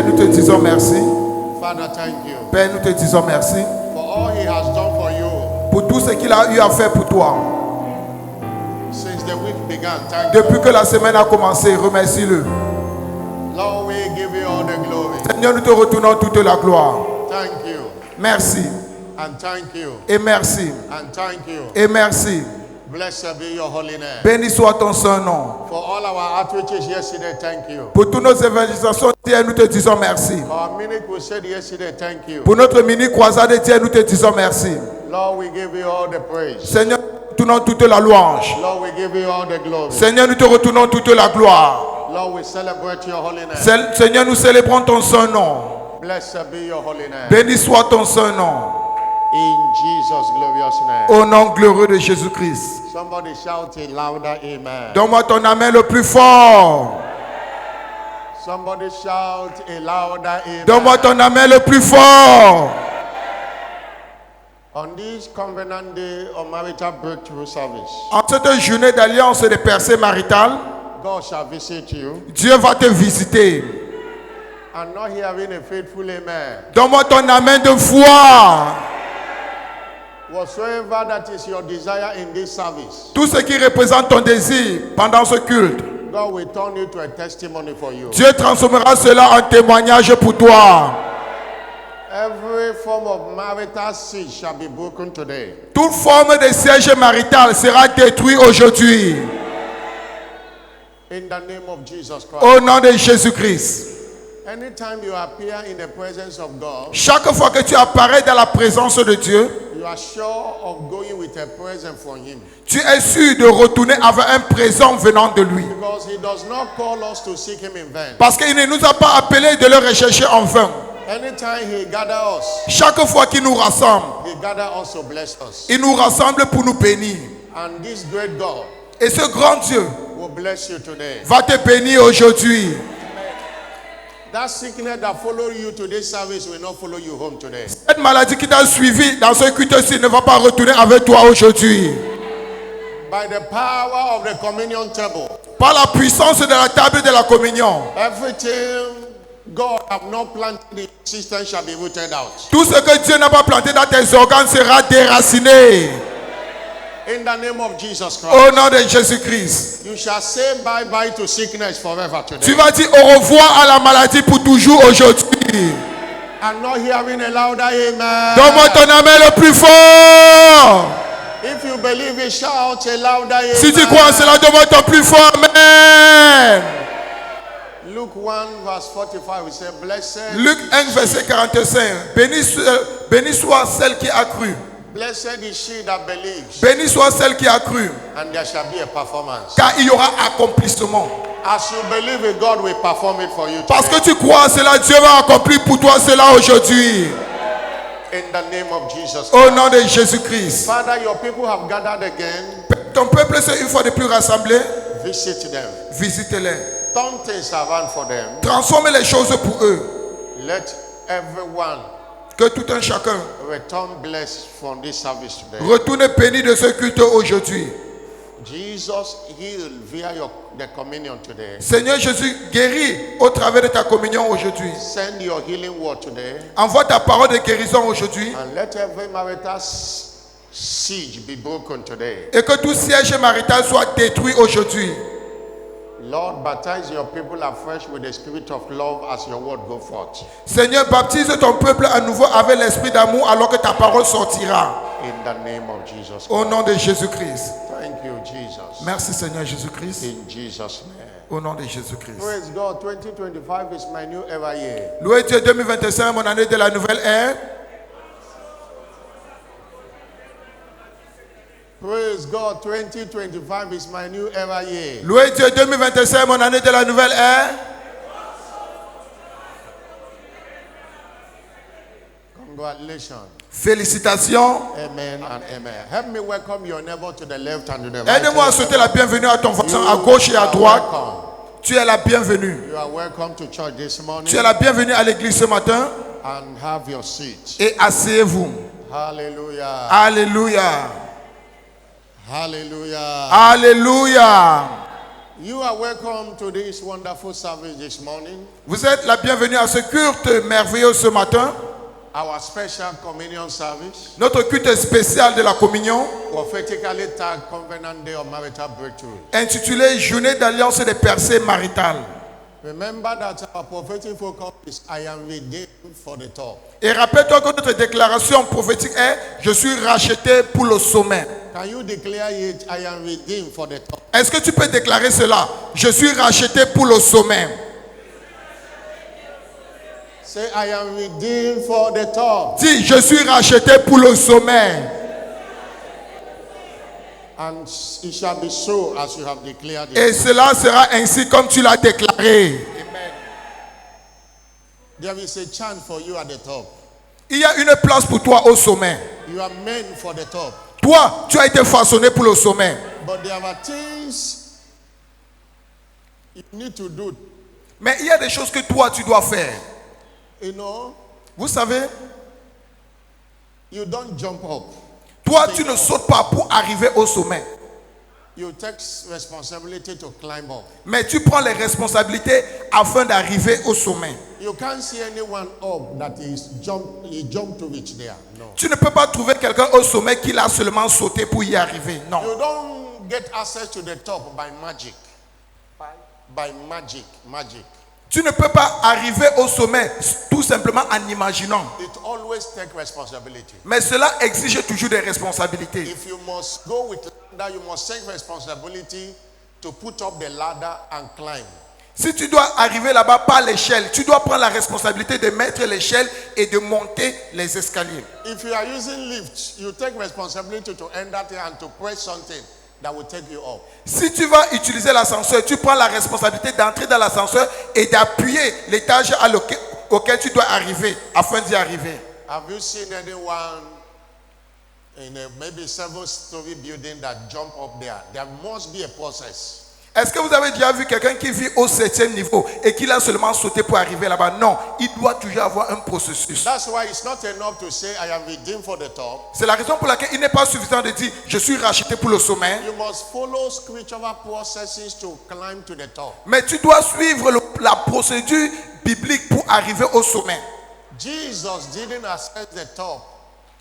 Père, nous te disons merci. Father, thank you Père, nous te disons merci for all He has done for you pour tout ce qu'il a eu à faire pour toi. since the week began. Thank you. Depuis que la semaine a commencé, remercie-le. Lord, we give you all the glory. Seigneur, nous te retournons toute la gloire. Thank you Merci and thank you et merci and thank you. et merci. Blessed be your holy name. Béni soit ton saint nom. For all our outreaches yesterday, thank you. Pour toutes nos évangélisations, Dieu, nous te disons merci. For our minute we said yesterday, thank you. Pour notre mini-croisade, Dieu, nous te disons merci. Lord, we give you all the praise. Seigneur, nous te retournons toute la louange. Lord, we give you all the glory. Seigneur, nous te retournons toute la gloire. Lord, we celebrate your holy name. Seigneur, nous célébrons ton saint nom. Blessed be your holy name. Béni soit ton saint nom. In Jesus' glorious name. Au nom glorieux de Jésus-Christ. Somebody shout a louder amen. Donne-moi ton amen le plus fort. Somebody shout a louder amen. Donne-moi ton amen le plus fort. On this covenant day of marital breakthrough service, En cette journée d'alliance et de percée maritale, God shall visit you. Dieu va te visiter. I'm not hearing a faithful amen. Donne-moi ton amen de foi. Whatsoever that is your desire in this service, Tout ce qui représente ton désir pendant ce culte, God will turn it to a testimony for you. Dieu transformera cela en témoignage pour toi. Every form of marital siege shall be broken today. Toute forme de siège marital sera détruite aujourd'hui. In the name of Jesus Christ. Au nom de Jésus-Christ. Anytime you appear in the presence of God, Chaque fois que tu apparais dans la présence de Dieu, you are sure of going with a present from Him. tu es sûr de retourner avec un présent venant de lui. Because He does not call us to seek Him in vain. Parce qu'il ne nous a pas appelés de le rechercher en vain. Anytime He gathers us, Chaque fois qu'il nous rassemble, He gathers us to bless us. il nous rassemble pour nous bénir. And this great God Et ce grand Dieu will bless you today. va te bénir aujourd'hui. That sickness that followed you to this service will not follow you home today. Cette maladie qui t'a suivi dans ce culte-ci ne va pas retourner avec toi aujourd'hui. By the power of the communion table, Par la puissance de la table de la communion, everything God have not planted in your system shall be rooted out. tout ce que Dieu n'a pas planté dans tes organes sera déraciné. In the name of Jesus Christ. Au nom de Jésus-Christ. You shall say bye-bye to sickness forever today. Tu vas dire au revoir à la maladie pour toujours aujourd'hui. I'm not hearing a louder amen. Donne-moi ton amen le plus fort. If you believe it, shout a louder amen. Si tu crois en cela, donne-moi ton plus fort amen. Luke 1 verse 45, we say, blessed, Luc 1, verset 45. Béni soit celle qui a cru. blessed is she that believes, Béni soit celle qui a cru. and there shall be a performance. Car il y aura accomplissement. As you believe it, God will perform it for you Parce que today. tu crois en cela, Dieu va accomplir pour toi cela aujourd'hui. In the name of Jesus Au Christ. nom de Jésus-Christ. Father, your people have gathered again. Ton peuple s'est une fois de plus rassemblé. Visit them. Visitez-les. Turn things around for them. Transforme les choses pour eux. Let everyone Que tout un chacun return blessed from this service today. retourne béni de ce culte aujourd'hui. Jesus healed via the communion today. Seigneur Jésus, guéris au travers de ta communion aujourd'hui. Send your healing word today. Envoie ta parole de guérison aujourd'hui. And let every marital siege be broken today. Et que tout siège marital soit détruit aujourd'hui. Lord, baptize your people afresh with the spirit of love as your word go forth. Seigneur, baptise ton peuple à nouveau avec l'esprit d'amour alors que ta parole sortira. In the name of Jesus Au Christ. nom de Jésus-Christ. Thank you, Jesus. Merci Seigneur Jésus-Christ. In Jesus' name. Au nom de Jésus-Christ. Praise God. 2025 is my new ever year. Loué Dieu, 2025, mon année de la nouvelle ère. Praise God. 2025 is my new ever year. Loué Dieu, 2025, mon année de la nouvelle ère. Congratulations. Félicitations. Amen and amen. Help me welcome your neighbor to the left and to the right. Aide-moi à souhaiter la bienvenue à ton voisin à gauche et à droite. Tu es la bienvenue. You are welcome to church this morning. Tu es la bienvenue à l'église ce matin. And have your seat. Et asseyez-vous. Hallelujah. Alléluia. Hallelujah. Alléluia. You are welcome to this wonderful service this morning. Vous êtes la bienvenue à ce culte merveilleux ce matin. Our special communion service, Notre culte spécial de la communion, prophetically tagged Covenant Day of Marital Breakthrough. intitulé Journée d'alliance et des percées maritales. Remember that our prophetic focus is I am redeemed for the top. Et rappelle-toi que notre déclaration prophétique est « Je suis racheté pour le sommet Can you declare it? I am redeemed for the top. ». Est-ce que tu peux déclarer cela? Je suis racheté pour le sommet. Say, I am redeemed for the top. Dis, je suis racheté pour le sommet. And it shall be so as you have declared it. Et cela sera ainsi comme tu l'as déclaré. There is a chance for you at the top. Il y a une place pour toi au sommet. You are meant for the top. Toi, tu as été façonné pour le sommet. But there are things you need to do. Mais il y a des choses que toi, tu dois faire. You know, Vous savez, you don't jump up. toi, tu ne sautes pas pour arriver au sommet. You take responsibility to climb up. Mais tu prends les responsabilités afin d'arriver au sommet. You can't see anyone up that is jump to reach there. No. Tu ne peux pas trouver quelqu'un au sommet qui l'a seulement sauté pour y arriver. Non. You don't get access to the top by magic. By magic. Tu ne peux pas arriver au sommet tout simplement en imaginant. It always takes responsibility. Mais cela exige toujours des responsabilités. If you must go with ladder, you must take responsibility to put up the ladder and climb. Si tu dois arriver là-bas par l'échelle, tu dois prendre la responsabilité de mettre l'échelle et de monter les escaliers. If you are using lift, you take responsibility to enter there and to press something that will take you up. Si tu vas utiliser l'ascenseur, tu prends la responsabilité d'entrer dans l'ascenseur et d'appuyer l'étage auquel tu dois arriver afin d'y arriver. Have you seen anyone in a maybe 7-story building that jump up there? There must be a process. Est-ce que vous avez déjà vu quelqu'un qui vit au 7e niveau et qui a seulement sauté pour arriver là-bas? Non, il doit toujours avoir un processus. That's why it's not enough to say I am redeemed for the top. C'est la raison pour laquelle il n'est pas suffisant de dire je suis racheté pour le sommet. You must follow scriptural processes to climb to the top. Mais tu dois suivre la procédure biblique pour arriver au sommet. Jesus didn't access the top.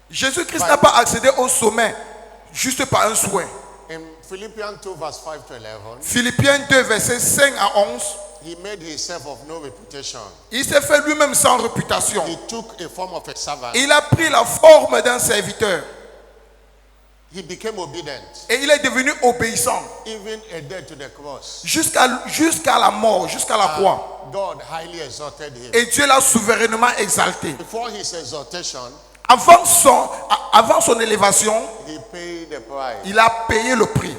Jésus-Christ n'a pas accédé au sommet juste par un souhait. In Philippians 2 verse 5 to 11, Philippiens 2, versets 5 à 11. he made himself of no reputation. Il s'est fait lui-même sans réputation. He took a form of a servant. Il a pris la forme d'un serviteur. He became obedient, Et il est devenu obéissant even a death to the cross. jusqu'à la mort, jusqu'à la croix. God highly exalted him. Et Dieu l'a souverainement exalté. Before his exaltation, Avant son élévation, he paid the price. il a payé le prix.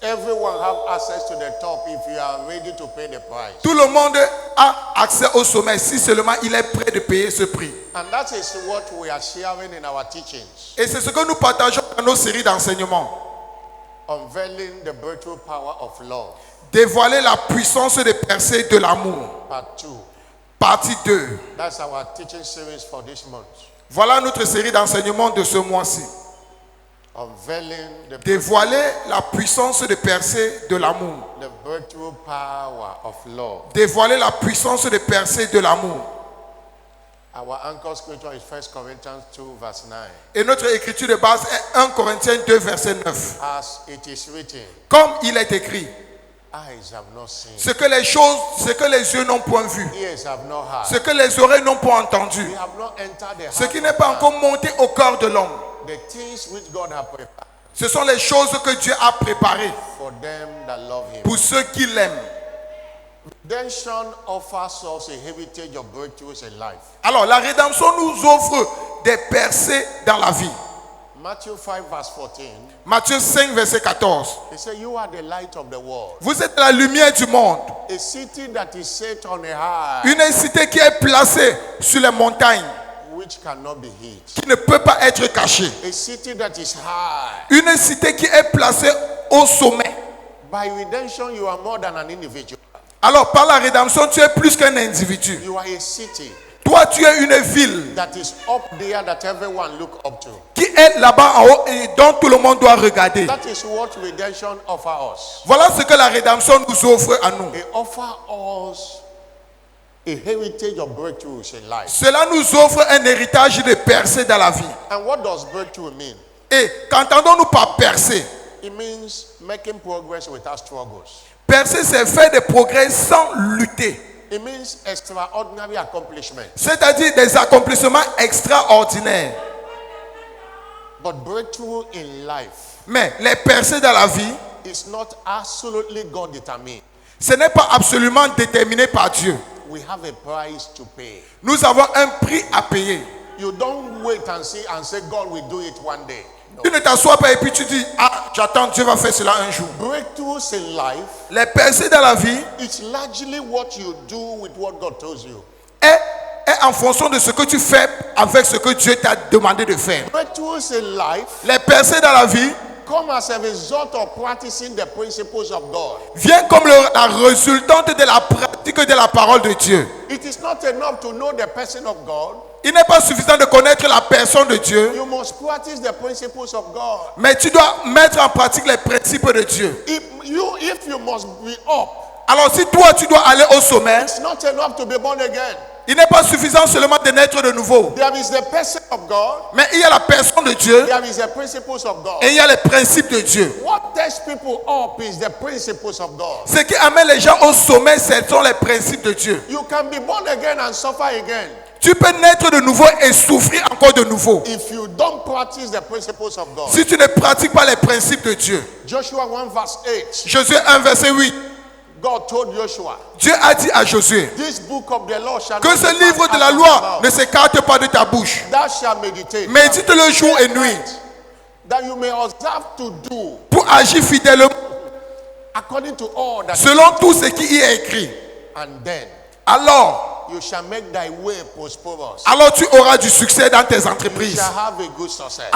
Everyone have access to the top if you are ready to pay the price. Tout le monde a accès au sommet si seulement il est prêt de payer ce prix. And that is what we are sharing in our teachings. Et c'est ce que nous partageons dans nos séries d'enseignements. Unveiling the breakthrough power of love. Dévoiler la puissance des percées de l'amour. Part 2. Partie 2. That's our teaching series for this month. Voilà notre série d'enseignements de ce mois-ci. Unveiling Dévoiler la puissance des percées de l'amour. the breakthrough power of love. Dévoiler la puissance des percées de l'amour. Our anchor scripture is 1 Corinthians 2 verse 9. Et notre écriture de base est 1 Corinthiens 2, verset 9. As it is written, Comme il est écrit, eyes have not seen, ce que les yeux n'ont point vu, ears have not heard, ce que les oreilles n'ont pas entendu, they have not entered the ce heart qui of n'est pas man. encore monté au cœur de l'homme. The things which God has prepared Ce sont les choses que Dieu a préparées for them that love him. pour ceux qui l'aiment. Redemption offers us a heritage of breakthroughs in life. Alors, la rédemption nous offre des percées dans la vie. Matthew 5 verse 14, Matthieu 5, verset 14. he said, you are the light of the world. Vous êtes la lumière du monde. A city that is set on a high, Une cité qui est placée sur les montagnes, which cannot be hid. qui ne peut pas être cachée. A city that is high. Une cité qui est placée au sommet. By redemption, you are more than an individual. Alors, par la rédemption, tu es plus qu'un individu. You are a city Toi, tu es une ville that is up there that everyone look up to. qui est là-bas en haut et dont tout le monde doit regarder. That is what redemption offers us. Voilà ce que la rédemption nous offre à nous. It offers us a heritage of breakthroughs in life. Cela nous offre un héritage de percée dans la vie. And what does breakthrough mean? Et qu'entendons-nous par percée? It means making progress without struggles. Percer, c'est faire des progrès sans lutter. It means extraordinary accomplishment. C'est-à-dire des accomplissements extraordinaires. But breakthrough in life Mais les percées dans la vie, is not absolutely God determined. ce n'est pas absolument déterminé par Dieu. We have a price to pay. Nous avons un prix à payer. You don't wait and see and say God will do it one day. No. Tu ne t'assois pas et puis tu dis, ah, j'attends, Dieu va faire cela un jour. Breakthroughs in life Les percées dans la vie is largely what you do with what God tells you. est en fonction de ce que tu fais avec ce que Dieu t'a demandé de faire. Breakthroughs in life Les percées dans la vie come as a result of practicing the principles of God. viennent comme la résultante de la pratique de la parole de Dieu. It is not enough to know the person of God. Il n'est pas suffisant de connaître la personne de Dieu, You must practice the principles of God. mais tu dois mettre en pratique les principes de Dieu. If you must be up, Alors si toi tu dois aller au sommet, it's not enough to be born again. il n'est pas suffisant seulement de naître de nouveau, There is the person of God. mais il y a la personne de Dieu There is the principles of God. et il y a les principes de Dieu. What takes people up is the principles of God. Ce qui amène les gens au sommet, ce sont les principes de Dieu. You can be born again and suffer again Tu peux naître de nouveau et souffrir encore de nouveau. if you don't practice the principles of God. Si tu ne pratiques pas les principes de Dieu. Joshua 1 verse 8. Josué 1 verset 8. God told Joshua, Dieu a dit à Josué this book of the law shall que not ce depart livre de out la of loi your mouth. ne s'écarte pas de ta bouche. Thou shalt meditate. Médite-le jour et nuit That you may observe to do pour agir fidèlement according to all that. selon tout ce qui y est écrit. And then Alors you shall make thy way prosperous. tu auras du succès dans tes You entreprises. shall have a good success.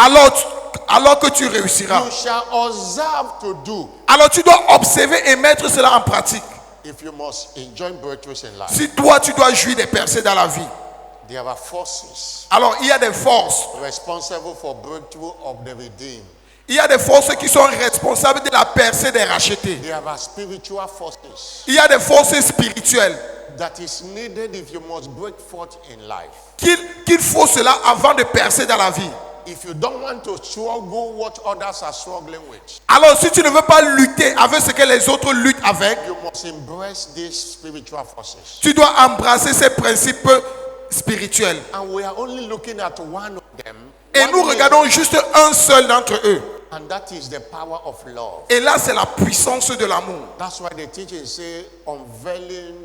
Alors que tu réussiras. You shall observe to do. Alors tu dois observer et mettre cela en pratique. If you must enjoy breakthroughs in life, Si toi tu dois jouir des percées dans la vie, there are forces alors il y a des forces. responsible for breakthrough of the redeemed. Il y a des forces qui sont responsables de la percée des rachetés. There are spiritual forces Il y a des forces spirituelles that is needed if you must break forth in life. qu'il faut cela avant de percer dans la vie. If you don't want to struggle what others are struggling with, Alors si tu ne veux pas lutter avec ce que les autres luttent avec, you must embrace these spiritual forces. tu dois embrasser ces principes spirituels. And we are only looking at one of them. Et one nous way, regardons juste un seul d'entre eux. and that is the power of love. Et là, c'est la puissance de l'amour. That's why the teaching say unveiling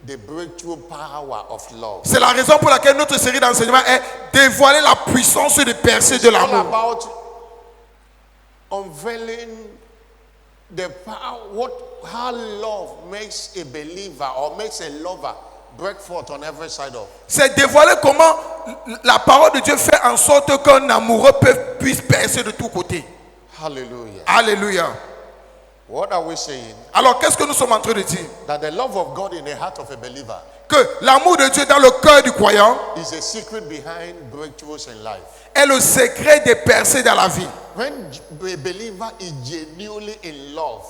the breakthrough power of love. C'est la raison pour laquelle notre série d'enseignements est dévoiler la puissance de percer de All l'amour. about unveiling the power, how love makes a believer or makes a lover break forth on every side of. C'est dévoiler comment la parole de Dieu fait en sorte qu'un amoureux puisse percer de tous côtés. Hallelujah. Alléluia. What are we saying? Alors, qu'est-ce que nous sommes en train de dire? That the love of God in the heart of a believer Que l'amour de Dieu dans le cœur du croyant is a secret behind breakthroughs in life. est le secret des percées dans la vie. When a believer is genuinely in love,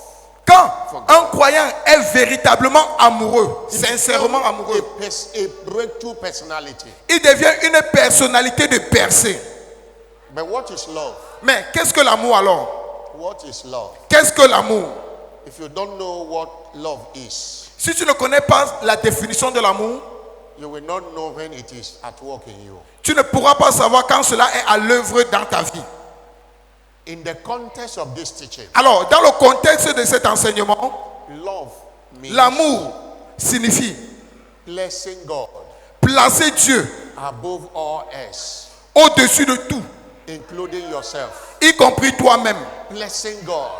Quand un croyant est véritablement amoureux, sincèrement amoureux, a breakthrough personality. il devient une personnalité de percée. But what is love? Mais qu'est-ce que l'amour alors? What is love? Qu'est-ce que l'amour? If you don't know what love is, Si tu ne connais pas la définition de l'amour, you will not know when it is at work in you. tu ne pourras pas savoir quand cela est à l'œuvre dans ta vie. In the context of this teaching, Alors, dans le contexte de cet enseignement, love means l'amour signifie blessing God placer Dieu above all else, au-dessus de tout, including yourself. y compris toi-même. Blessing God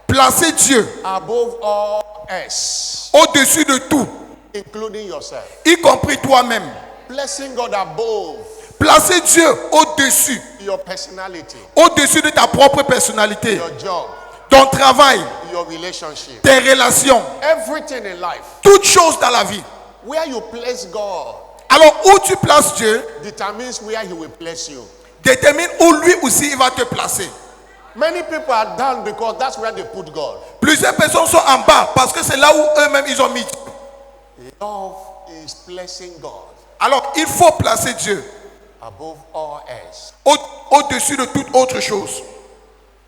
Placer Dieu above all else, au-dessus de tout, including yourself. y compris toi-même. Blessing God above Placer Dieu au-dessus, your personality, au-dessus de ta propre personnalité, your job, ton travail, your relationship, tes relations, everything in life. toutes choses dans la vie. Where you place God Alors, où tu places Dieu determines where He will place you. détermine où lui aussi il va te placer. Many people are down because that's where they put God. Plusieurs personnes sont en bas parce que c'est là où eux-mêmes ils ont mis. Love is placing God Alors il faut placer Dieu above all else, au-dessus de toute autre chose,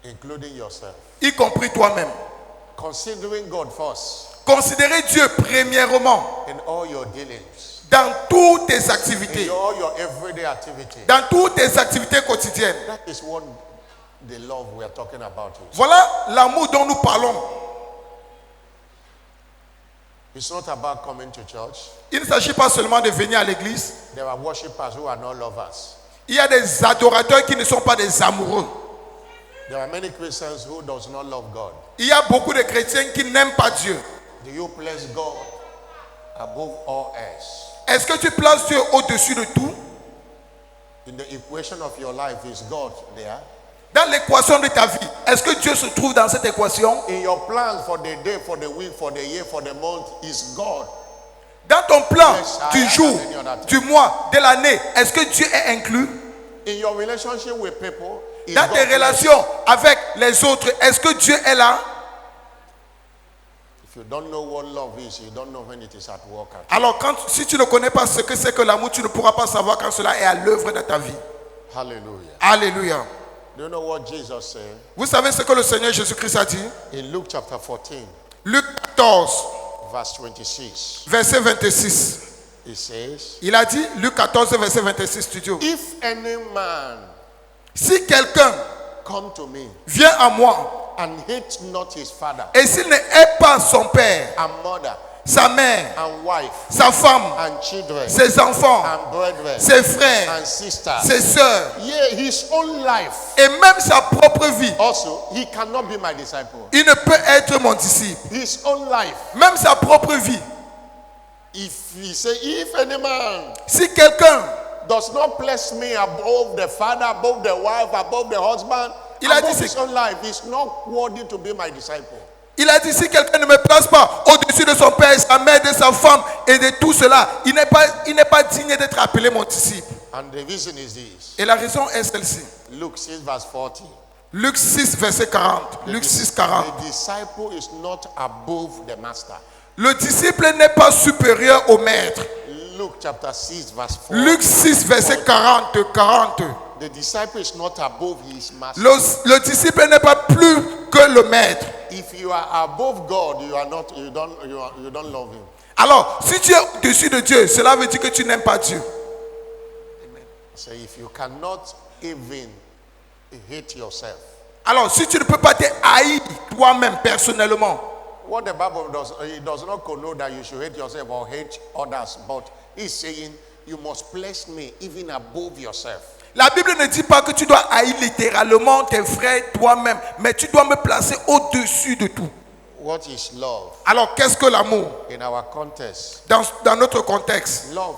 including yourself. y compris toi-même. Considering God first Considérez Dieu premièrement in all your dealings, dans toutes tes in activités, all your everyday activity. dans toutes tes activités quotidiennes. That is what the love we are talking about is. Voilà l'amour dont nous parlons. It's not about coming to church. Il ne s'agit pas seulement de venir à l'église. There are worshippers who are not lovers. Il y a des adorateurs qui ne sont pas des amoureux. There are many Christians who does not love God. Il y a beaucoup de chrétiens qui n'aiment pas Dieu. Do you place God above all else? Est-ce que tu places Dieu au-dessus de tout? In the equation of your life, is God there? Dans l'équation de ta vie, est-ce que Dieu se trouve dans cette équation? In your plans for the day, for the week, for the year, for the month, is God? Dans ton plan Yes, du I jour, am any other thing. du mois, de l'année, est-ce que Dieu est inclus? In your relationship with people, is Dans God tes present? relations avec les autres, est-ce que Dieu est là? If you don't know what love is, you don't know when it is at work. Alors si tu ne connais pas ce que c'est que l'amour, tu ne pourras pas savoir quand cela est à l'œuvre dans ta vie. Hallelujah. Alléluia. Do you know what Jesus said? Vous savez ce que le Seigneur Jésus-Christ a dit? In Luke chapter 14, Luc 14, verse 26, verset 26. he says, Il a dit, Luc 14, verset 26, studio. if any man Si quelqu'un come to me vient à moi and hate not his father et s'il ne hait pas son père, and mother sa mère, and wife sa femme, and children ses enfants, and brethren ses frères, and sisters, ses sœurs yea, his own life et même sa propre vie, also, he cannot be my disciple. il ne peut être mon disciple. His own life. Même sa propre vie. If he say, if any man Si quelqu'un, does not place me above the father, above the wife, above the husband, Il a above dit, his own life, he's not worthy to be my disciple. il a dit, si quelqu'un ne me place pas au-dessus de son père, sa mère, de sa femme et de tout cela, il n'est pas digne d'être appelé mon disciple. And the reason is this. Et la raison est celle-ci. Luke 6 verse 40. Luc 6, verset 40. Luc 6, 40. The disciple is not above the master. Le disciple n'est pas supérieur au maître. Luke chapter 6 verse 4. Luc 6, verset 40. 40. The disciple is not above his master. Le disciple n'est pas plus que le maître. If you are above God, you don't love him. Alors, si tu es au-dessus de Dieu, cela veut dire que tu n'aimes pas Dieu. So if you cannot even hate yourself, Alors, si tu ne peux pas te haïr toi-même personnellement, what the Bible does, it does not connote that you should hate yourself or hate others, but it's saying you must place me even above yourself. la Bible ne dit pas que tu dois haïr littéralement tes frères toi-même, mais tu dois me placer au-dessus de tout. What is love? Alors, qu'est-ce que l'amour? In our context, Dans notre contexte, love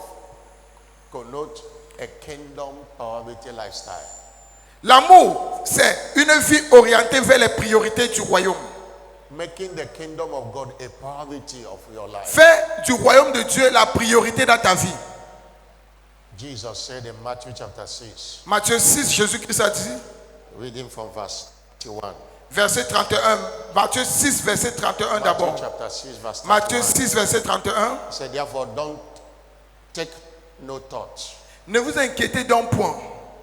connotes a kingdom priority lifestyle. l'amour, c'est une vie orientée vers les priorités du royaume. Making the kingdom of God a priority of your life. Fais du royaume de Dieu la priorité dans ta vie. Jesus said in Matthew chapter 6, Matthieu 6, Jésus-Christ a dit, reading from verse 21. verset 31. Matthieu 6, verset 31 Matthew d'abord. chapter 6, verse 31. Matthieu 6, verset 31. He said, therefore, don't take no thought, Ne vous inquiétez donc point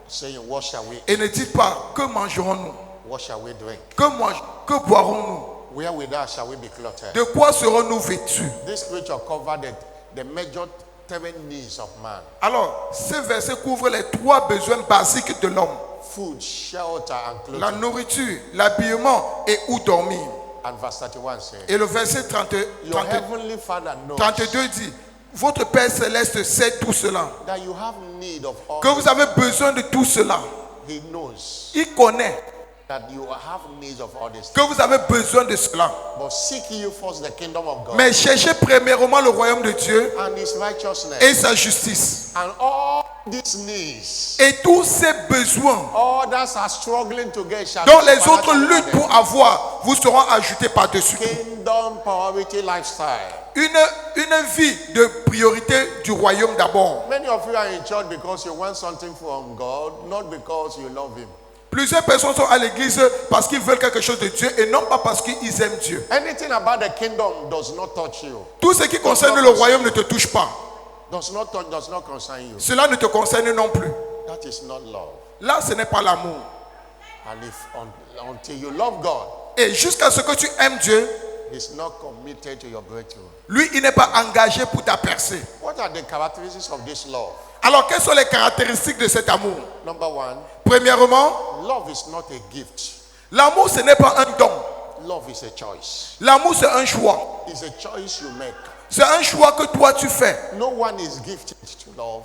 saying, what shall we et eat? ne dites pas que mangerons-nous, What shall we drink? que boirons-nous, Wherewithal shall we be clothed? de quoi serons-nous vêtus. This scripture covered the major 7 needs of man. Alors, ce verset couvre les 3 besoins basiques de l'homme. Food, shelter, and La clothing. nourriture, l'habillement et où dormir. And verse 31 says, Et le verset 30 your heavenly Father knows 32 dit, votre Père Céleste sait tout cela. that you have need of all. Que vous avez besoin de tout cela. He knows Il connaît that you have needs of all this. que vous avez besoin de cela. But seek you first the kingdom of God Mais cherchez premièrement le royaume de Dieu and his righteousness, et sa justice. and all these needs, Et tous ces besoins others are struggling to get, shall dont be les autres supernaturally luttent added. pour avoir vous seront ajoutés par-dessus. Kingdom priority lifestyle. Une vie de priorité du royaume d'abord. Many of you are in church because you want something from God, not because you love Him. Plusieurs personnes sont à l'église parce qu'ils veulent quelque chose de Dieu et non pas parce qu'ils aiment Dieu. Anything about the kingdom does not touch you, Tout ce qui concerne le royaume ne te touche pas. does not concern you. Cela ne te concerne non plus. That is not love. Là, ce n'est pas l'amour. And if until you love God, Et jusqu'à ce que tu aimes Dieu, He's not committed to your breakthrough. lui, il n'est pas engagé pour ta percée. What are the characteristics of this love? Alors, quelles sont les caractéristiques de cet amour? Number one, Premièrement, love is not a gift. l'amour, ce n'est pas un don. Love is a choice. L'amour, c'est un choix. It's a choice you make. C'est un choix que toi, tu fais. No one is gifted to love.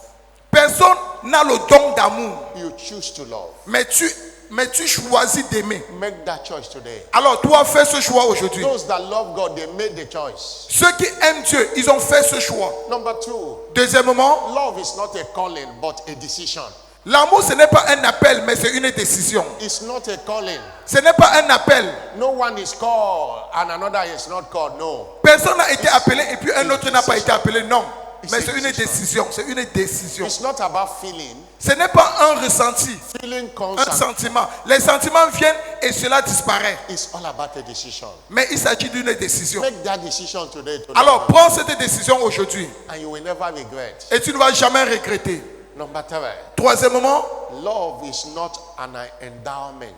Personne n'a le don d'amour, You choose to love. mais tu choisis d'aimer. Make that choice today. Alors, toi, fais ce choix aujourd'hui. Those that love God, they made the choice. Ceux qui aiment Dieu, ils ont fait ce choix. Number two, Deuxièmement, love is not a calling, but a decision. l'amour, ce n'est pas un appel, mais c'est une décision. It's not a calling. Ce n'est pas un appel. No one is called and another is not called. No. Personne n'a été appelé et puis un autre n'a pas été appelé. Non. Mais c'est une décision. C'est une décision. It's not about feeling. Ce n'est pas un ressenti, Feeling un constant. sentiment. Les sentiments viennent et cela disparaît. It's all about a decision. Mais il s'agit d'une décision. Make that decision today. Alors prends cette décision aujourd'hui And you will never regret. et tu ne vas jamais regretter. Number three, Troisièmement, love is not an endowment.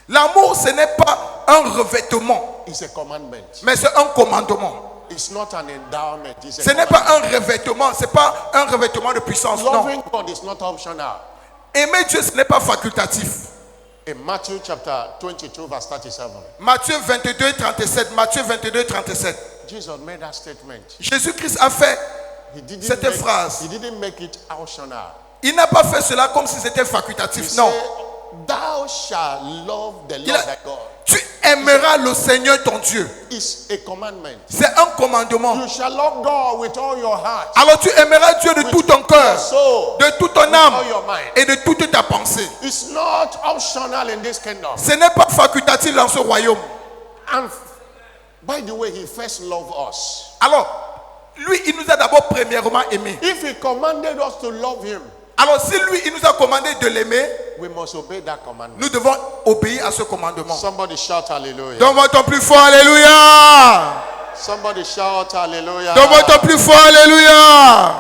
l'amour ce n'est pas un revêtement, It's a commandment. mais c'est un commandement. It's not an endowment. It's a Ce n'est pas un revêtement, c'est pas un revêtement de puissance. Non. Loving God is not optional. Aimer Dieu, ce n'est pas facultatif. In Matthew chapter 22, verse 37, Matthieu 22, 37. Matthieu 22, 37. Jesus made that statement. Jésus-Christ a fait He didn't, cette make, phrase. he didn't make it optional. Il n'a pas fait cela comme si c'était He facultatif. Non. said, thou shalt love the Il Lord a- thy God. Tu aimeras le Seigneur ton Dieu. It's a commandment. C'est un commandement. You shall love God with all your heart, Alors tu aimeras Dieu de tout ton cœur, soul, de toute ton all âme your mind. et de toute ta pensée. It's not optional in this kingdom. Ce n'est pas facultatif dans ce royaume. And by the way, he first loved us. Alors, lui, il nous a d'abord premièrement aimés. If he commanded us to love him, Alors, si lui, il nous a commandé de l'aimer, we must obey that commandment. nous devons obéir à ce commandement. Somebody shout hallelujah. Donne-moi ton plus fort, alléluia. Somebody shout hallelujah. Donne-moi ton plus fort, alléluia.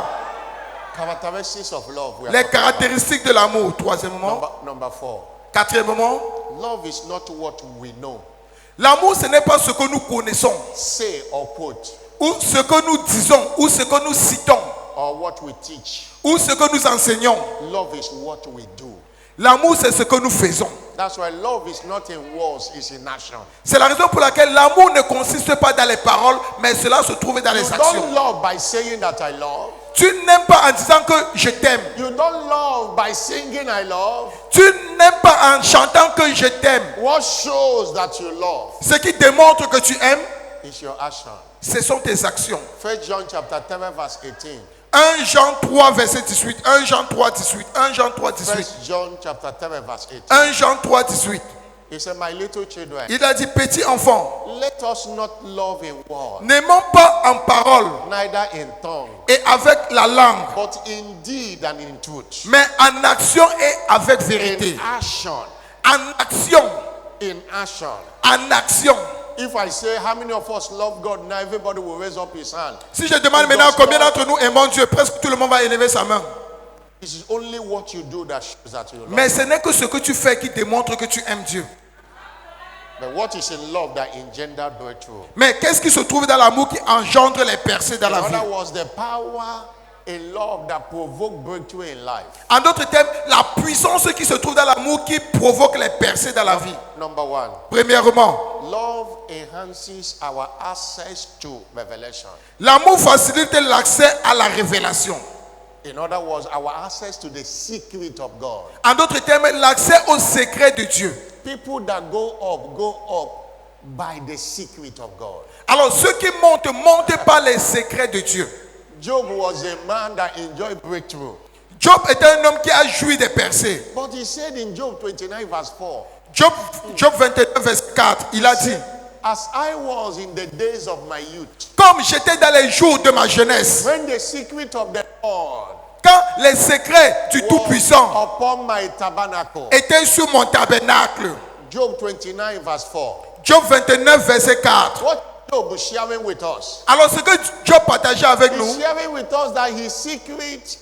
Characteristics of love. We are Les talking about. caractéristiques de l'amour, troisièmement. Number four. Quatrièmement, Love is not what we know, l'amour, ce n'est pas ce que nous connaissons, say, or quote, ou ce que nous disons, ou ce que nous citons, or what we teach. ou ce que nous enseignons. Love is what we do. L'amour, c'est ce que nous faisons. That's why love is not in words, it's in action. C'est la raison pour laquelle l'amour ne consiste pas dans les paroles, mais cela se trouve dans You les actions. don't love by saying that I love. Tu n'aimes pas en disant que je t'aime. You don't love by singing I love. Tu n'aimes pas en chantant que je t'aime. What shows that you love Ce qui démontre que tu aimes, is your action. ce sont tes actions. 1 John chapter 3 verse 18. 1 Jean 3, verset 18. 1 Jean 3, 18. 1 Jean 3, 18. 1 John chapter 3 verse 18. 1 Jean 3, 18. He said, my little children, Il a dit, petit enfant, let us not love in word, n'aimons pas en parole neither in tongue, et avec la langue, but in deed and in truth. mais en action et avec vérité. In action. En action. In action. En action. If I say how many of us love God now, everybody will raise up his hand. Si je demande maintenant combien d'entre nous aimons Dieu, presque tout le monde va élever sa main. It is only what you do that shows that you love. Mais ce n'est que ce que tu fais qui démontre que tu aimes Dieu. But what is in love that engender breakthrough? Mais qu'est-ce qui se trouve dans l'amour qui engendre les percées dans In la vie? other words, the power in love that provoke breakthrough in life. En d'autres termes, la puissance qui se trouve dans l'amour qui provoque les percées dans la vie. Number one, Premièrement, love enhances our access to revelation. l'amour facilite l'accès à la révélation. In other words, our access to the secret of God. En d'autres termes, l'accès au secret de Dieu. People that go up by the secret of God. Alors ceux qui montent, montent par les secrets de Dieu. Job was a man that enjoyed breakthrough. Job était un homme qui a joui des percées. But he said in Job 29 verse 4, Job 29, verset 4, il a dit, as I was in the days of my youth, comme j'étais dans les jours de ma jeunesse, when the secret of the Lord quand les secrets du Tout-Puissant was upon my tabernacle. étaient sur mon tabernacle. Job 29 verse 4. Job 29, verset 4. What Job is sharing with us? Alors ce que Job partageait avec He's nous, sharing with us that his secret,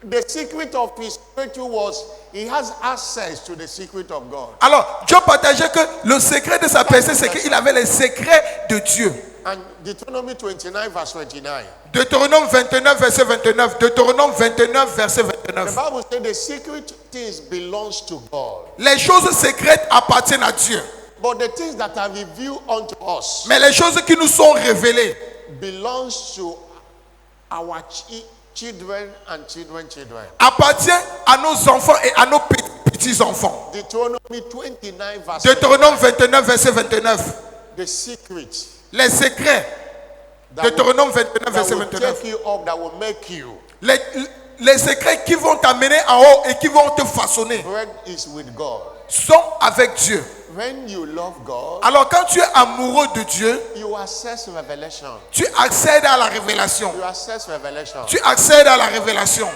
the secret of his spiritual was he has access to the secret of God. alors Job partageait que le secret de sa pensée, c'est qu'il avait les secrets de Dieu. And Deuteronomy 29 verse 29. Deutéronome 29, verset 29. Deutéronome 29, verset The 29. Bible says the secret things belongs to God. Les choses secrètes appartiennent à Dieu. But the things that are revealed unto us Mais les choses qui nous sont révélées belongs to our children and children. appartiennent à nos enfants et à nos petits-enfants. Deuteronomy 29 verse Deutéronome 29, verset 29. the secret Les secrets. that will, Deutéronome 29, that verset will 29. take you up, that will make you. Les secrets qui vont t'amener en haut et qui vont te façonner Bread is with God. sont avec Dieu. When you love God, Alors quand tu es amoureux de Dieu, you access revelation. tu accèdes à la révélation. You access revelation. Tu accèdes à la révélation.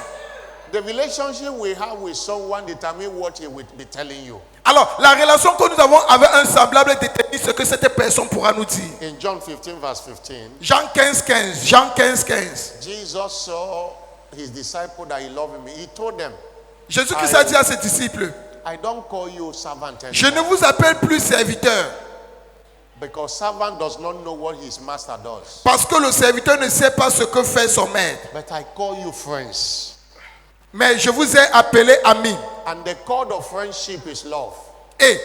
The relationship we have with someone determine what he will be telling you. Alors, la relation que nous avons avec un semblable détermine ce que cette personne pourra nous dire. In John 15 verse 15, Jean 15, 15. Jean 15, 15. Jesus saw his disciple that he loved him. He told them, Jésus-Christ a dit à ses disciples, I don't call you servant je ne anymore, vous appelle plus serviteur, because servant does not know what his master does. parce que le serviteur ne sait pas ce que fait son maître. But I call you friends. Mais je vous ai appelé amis. And the cord of friendship is love. Et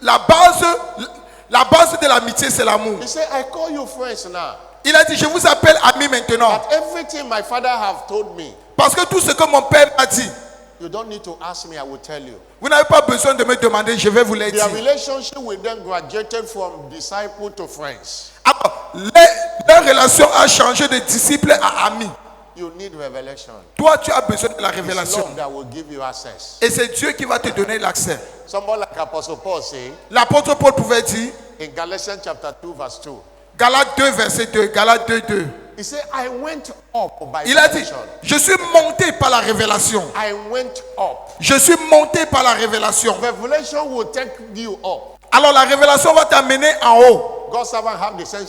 la base de l'amitié, c'est l'amour. He said, I call you friends now. Il a dit, je vous appelle amis maintenant. That everything my father have told me, Parce que tout ce que mon père m'a dit, you don't need to ask me, I will tell you. vous n'avez pas besoin de me demander, je vais vous le Their dire. relationship with them graduated from disciple to friends. Alors, leur relation a changé de disciple à ami. You need revelation. Toi, tu as besoin de la It's révélation. love that will give you access. Et c'est Dieu qui va te donner l'accès. Somebody like Apostle Paul say L'apôtre Paul pouvait dire, in Galatians chapter 2 verse 2. Galates 2, verset 2, Galates 2, 2. He said, I went up by Il a dit, revelation. je suis monté par la révélation. I went up. Je suis monté par la révélation. Revelation will take you up. Alors la révélation va t'amener en haut. God's servant have the same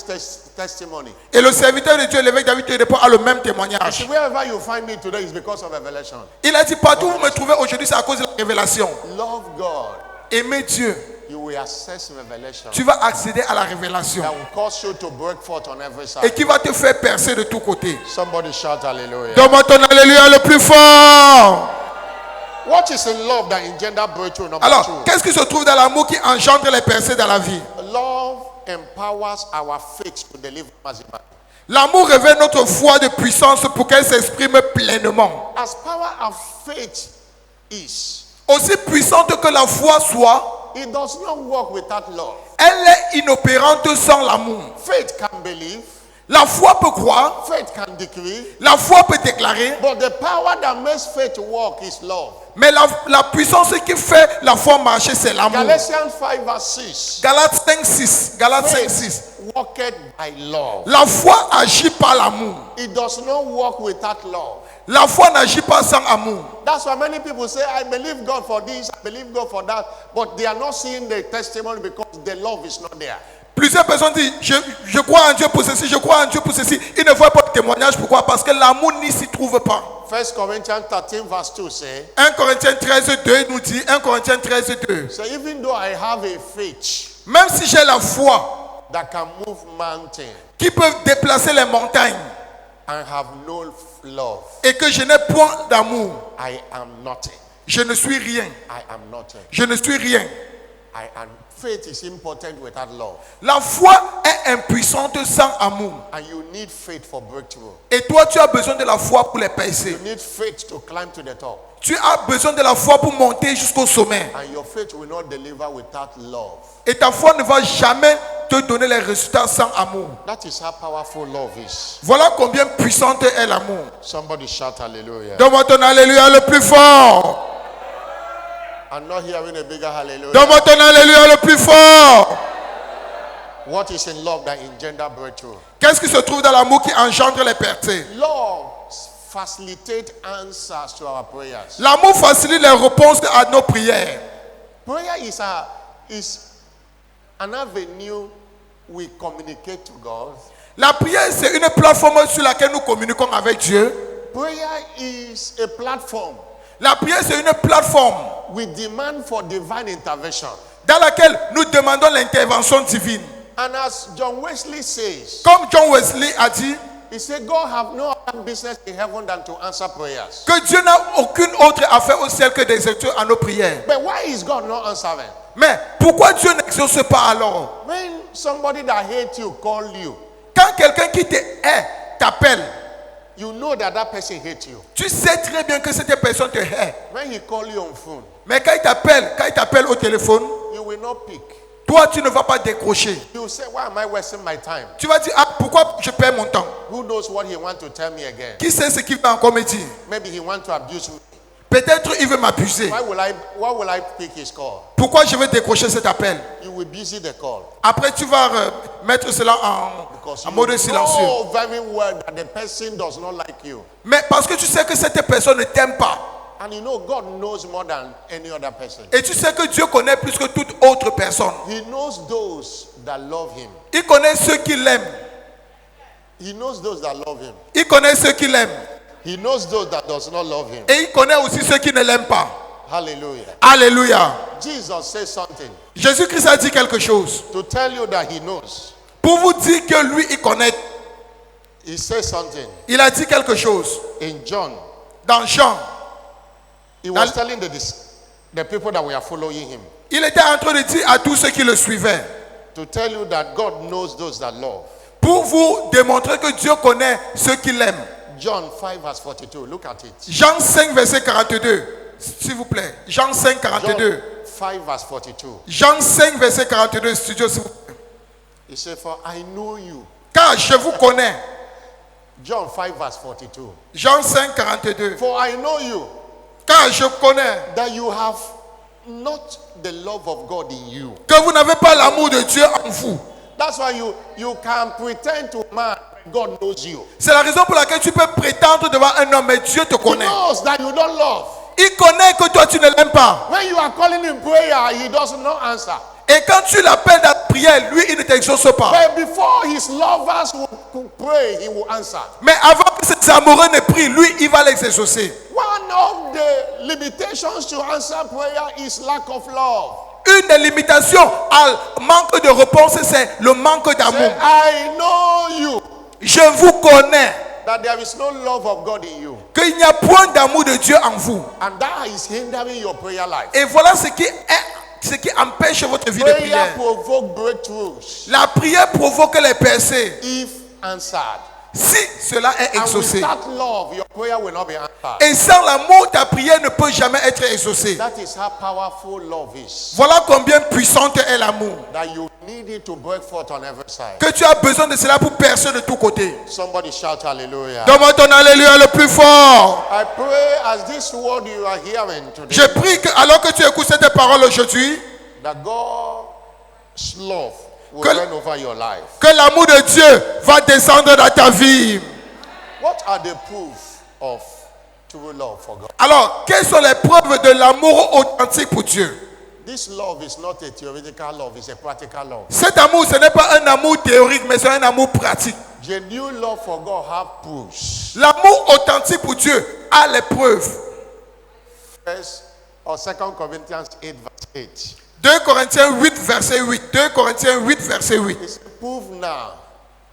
testimony. Et le serviteur de Dieu, l'évêque David Tédépo, a le même You témoignage. see, wherever you find me today is because of revelation. Il a dit, partout où vous me trouvez aujourd'hui, c'est à cause de la révélation. Love God. Aimer Dieu, You will access revelation tu vas accéder à la révélation. that will cause you to break forth on every Et side. qui va te faire percer de tous côtés. Somebody shout hallelujah. Donne-moi ton alléluia le plus fort. What is in love that engender breakthrough? Number Alors, two. qu'est-ce qui se trouve dans l'amour qui engendre les percées dans la vie? Love empowers our faith to deliver maximally. L'amour révèle notre foi de puissance pour qu'elle s'exprime pleinement. As power of faith is, Aussi puissante que la foi soit, it does not work without love. elle est inopérante sans l'amour. Faith can believe, La foi peut croire, faith can decree, la foi peut déclarer, but the power that makes faith work is love. mais la puissance qui fait la foi marcher, c'est l'amour. Galatians 5 verse 6. Galates 5, 6. Galates 5, 6. Faith walketh by love. La foi agit par l'amour. It does not work without love. La foi n'agit pas sans amour. That's why many people say, I believe God for this, I believe God for that, but they are not seeing the testimony because the love is not there. Plusieurs personnes disent, je crois en Dieu pour ceci, je crois en Dieu pour ceci. Ils ne voient pas de témoignage. Pourquoi? Parce que l'amour n'y s'y trouve pas. 1 Corinthians 13 verse 2 say, 1 Corinthiens 13, 2 nous dit, 1 Corinthiens 13, 2. so even though I have a faith Même si j'ai la foi that can move mountain qui peut déplacer les montagnes and have no love, et que je n'ai point d'amour, I am nothing. je ne suis rien. I am nothing. Je ne suis rien. I am. Faith is important without love. La foi est impuissante sans amour. And you need faith for breakthrough. Et toi, tu as besoin de la foi pour les percer. You need faith to climb to the top. Tu as besoin de la foi pour monter jusqu'au sommet. And your faith will not deliver without love. Et ta foi ne va jamais te donner les résultats sans amour. That is how powerful love is. Voilà combien puissante est l'amour. Somebody shout hallelujah. Donne-moi ton alléluia le plus fort. I'm not hearing a bigger hallelujah. Donne-moi ton alléluia le plus fort. What is in love that engender breakthrough? Qu'est-ce qui se trouve dans l'amour qui engendre les percées? Love facilitates answers to our prayers. L'amour facilite les réponses à nos prières. Prayer is an avenue we communicate to God. La prière, c'est une plateforme sur laquelle nous communiquons avec Dieu. Prayer is a platform La prière, c'est une plateforme we demand for divine intervention. dans laquelle nous demandons l'intervention divine. And as John Wesley says, Comme John Wesley a dit, he said, God have no other business in heaven than to answer prayers. que Dieu n'a aucune autre affaire au ciel que d'exécuter à nos prières. But why is God not answering? Mais pourquoi Dieu n'exauce pas alors? When somebody that hates you call you, Quand quelqu'un qui te hait t'appelle, you know that that person hates you. tu sais très bien que cette personne te hait. When he call you on phone, Mais quand il t'appelle au téléphone, you will not pick. toi tu ne vas pas décrocher. You will say, why am I wasting my time? Tu vas dire, ah, pourquoi je perds mon temps? Who knows what he wants to tell me again? Qui sait ce qu'il va encore me dire? Maybe he wants to abuse me. Peut-être il veut m'abuser. Why will I pick his call? Pourquoi je vais décrocher cet appel? You will busy the call. Après tu vas mettre cela Because en you mode silencieux. know very well that the person does not like you. Mais parce que tu sais que cette personne ne t'aime pas. And you know God knows more than any other person. Et tu sais que Dieu connaît plus que toute autre personne. He knows those that love him. Il connaît ceux qui l'aiment. He knows those that love him. Il connaît ceux qui l'aiment. He knows those that does not love him. Et il connaît aussi ceux qui ne l'aiment pas. Hallelujah. Alléluia. Jesus says something Jésus-Christ a dit quelque chose. to tell you that he knows. Pour vous dire que lui, il connaît. He says something Il a dit quelque chose. in John. Dans Jean, He was telling the people that were following him il était en train de dire à tous ceux qui le suivaient. to tell you that God knows those that love. Pour vous démontrer que Dieu connaît ceux qui l'aiment. John 5 verse 42. Look at it. Jean 5, verset 42. S'il vous plaît. Jean 5, John 42. 5 verse 42. Jean 5, verset 42. Studio, s'il vous plaît. He said, for I know you. Car je vous connais. John 5 verse 42. Jean 5, 42. For I know you, Car je connais that you have not the love of God in you. que vous n'avez pas l'amour de Dieu en vous. That's why you can pretend to man, God knows you. C'est la raison pour laquelle tu peux prétendre devant un homme, mais Dieu te He connaît. knows that you don't love. Il connaît que toi tu ne l'aimes pas. When you are calling in prayer, he does not answer. Et quand tu l'appelles dans la prière, lui, il ne t'exauce pas. But before his lovers will pray, he will answer. Mais avant que ses amoureux ne prient, lui, il va les exaucer. One of the limitations to answer prayer is lack of love. Une des limitations au manque de réponse, c'est le manque d'amour. Say, I know you, Je vous connais. that there is no love of God in you. Qu'il n'y a point d'amour de Dieu en vous. And that is hindering your prayer life. Et voilà ce qui empêche votre vie de Prayer prière. provoke breakthroughs La prière provoque les percées. if answered. Si cela est And exaucé. without love, your prayer will not be answered. Et sans l'amour, ta prière ne peut jamais être exaucée. That is how powerful love is. Voilà combien puissante est l'amour. That you need it to break forth on every side. Que tu as besoin de cela pour percer de tous côtés. Somebody shout hallelujah. Donne-moi ton alléluia le plus fort. I pray as this word you are hearing today, Je prie que, alors que tu écoutes cette parole aujourd'hui, that God's love will Que- reign over your life. que l'amour de Dieu va descendre dans ta vie. What are the proof of true love for God? Alors, quelles sont les preuves de l'amour authentique pour Dieu? This love is not a theoretical love, it's a practical love. Cet amour, ce n'est pas un amour théorique, mais c'est un amour pratique. Genuine love for God have proofs. L'amour authentique pour Dieu a les preuves. First or 2 Corinthians 8 verse 8. 2 Corinthiens 8, verset 8. 2 Corinthiens 8, verset 8. It's prove now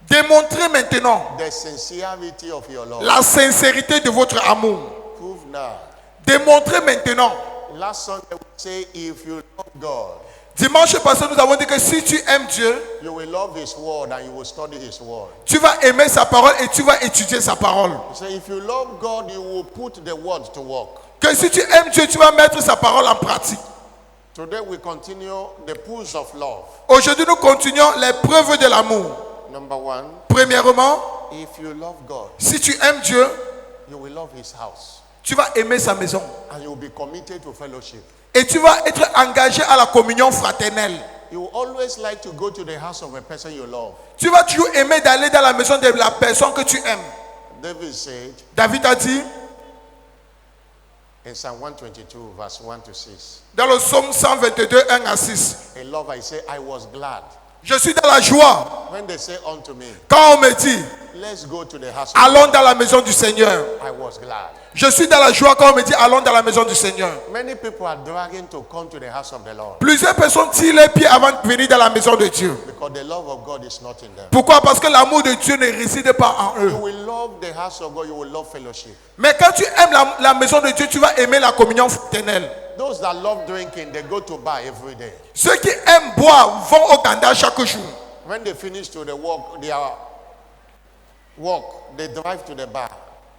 Démontrez maintenant the sincerity of your love. la sincérité de votre amour. Prove now. Démontrez maintenant. Last Sunday we say if you love God, Dimanche passé, nous avons dit que si tu aimes Dieu, you will love his word and you will study his word. tu vas aimer sa parole et tu vas étudier sa parole. We say if you love God, you will put the word to work. Que si tu aimes Dieu, tu vas mettre sa parole en pratique. Today we continue the pools of love. Aujourd'hui, nous continuons les preuves de l'amour. Number one, Premièrement, if you love God, si tu aimes Dieu, you will love His house tu vas aimer sa maison. and you will be committed to fellowship. Et tu vas être engagé à la communion fraternelle. You will always like to go to the house of a person you love. Tu vas toujours aimer d'aller dans la maison de la personne que tu aimes. David said David a dit in Psalm 122, verse 1 to 6, dans le psaume 122, 1 à 6, a lover, he said, I was glad je suis dans la joie when they say unto me, quand on me dit let's go to the house of allons dans la maison du Seigneur. I was glad. Je suis dans la joie quand on me dit allons dans la maison du Seigneur. Many people are dragging to come to the house of the Lord Plusieurs personnes tirent les pieds avant de venir dans la maison de Dieu. because the love of God is not in them. Pourquoi? Parce que l'amour de Dieu ne réside pas en eux. You will love the house of God, you will love fellowship. Mais quand tu aimes la maison de Dieu, tu vas aimer la communion fraternelle. Those that love drinking, they go to bar every day. Ceux qui aiment boire vont au Kanda chaque jour. When they finish to the walk, they drive to the bar,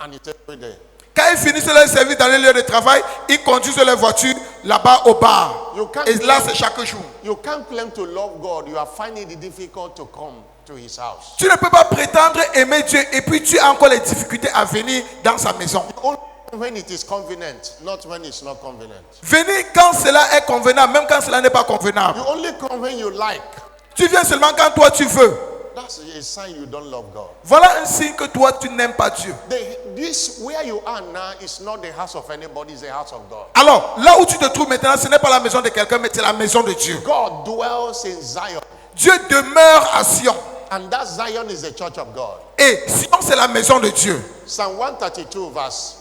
and it's every day. Quand ils finissent leur service dans les lieux de travail, ils conduisent leur voiture là-bas au bar. You can't Et là, claim- c'est chaque jour. You can't claim to love God. You are finding it difficult to come to His house. Tu ne peux pas prétendre aimer Dieu et puis tu as encore les difficultés à venir dans sa maison. Only when it is convenient, not when it's not convenient. Venir quand cela est convenable, même quand cela n'est pas convenable. You only come when you like. Tu viens seulement quand toi tu veux. That's a sign you don't love God. Voilà un signe que toi tu n'aimes pas Dieu. This where you are now is not the house of anybody, it's the house of God. Alors, là où tu te trouves maintenant, ce n'est pas la maison de quelqu'un, mais c'est la maison de Dieu. God dwells in Zion, Dieu demeure à Sion. and that Zion is the church of God. Et Sion, c'est la maison de Dieu. Psalm 132, verse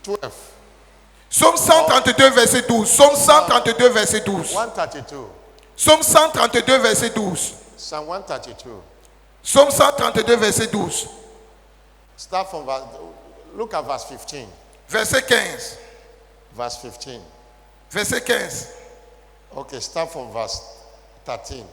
12. Psaume 132, verset 12. Psaume 132, verset 12. 132. Psaume 132, verset 12. Psalm 132. Psaume 132, verset 12. Start from verse, look at verse 15. Verset 15. Verse 15. Verset 15. Okay, start from verse 13.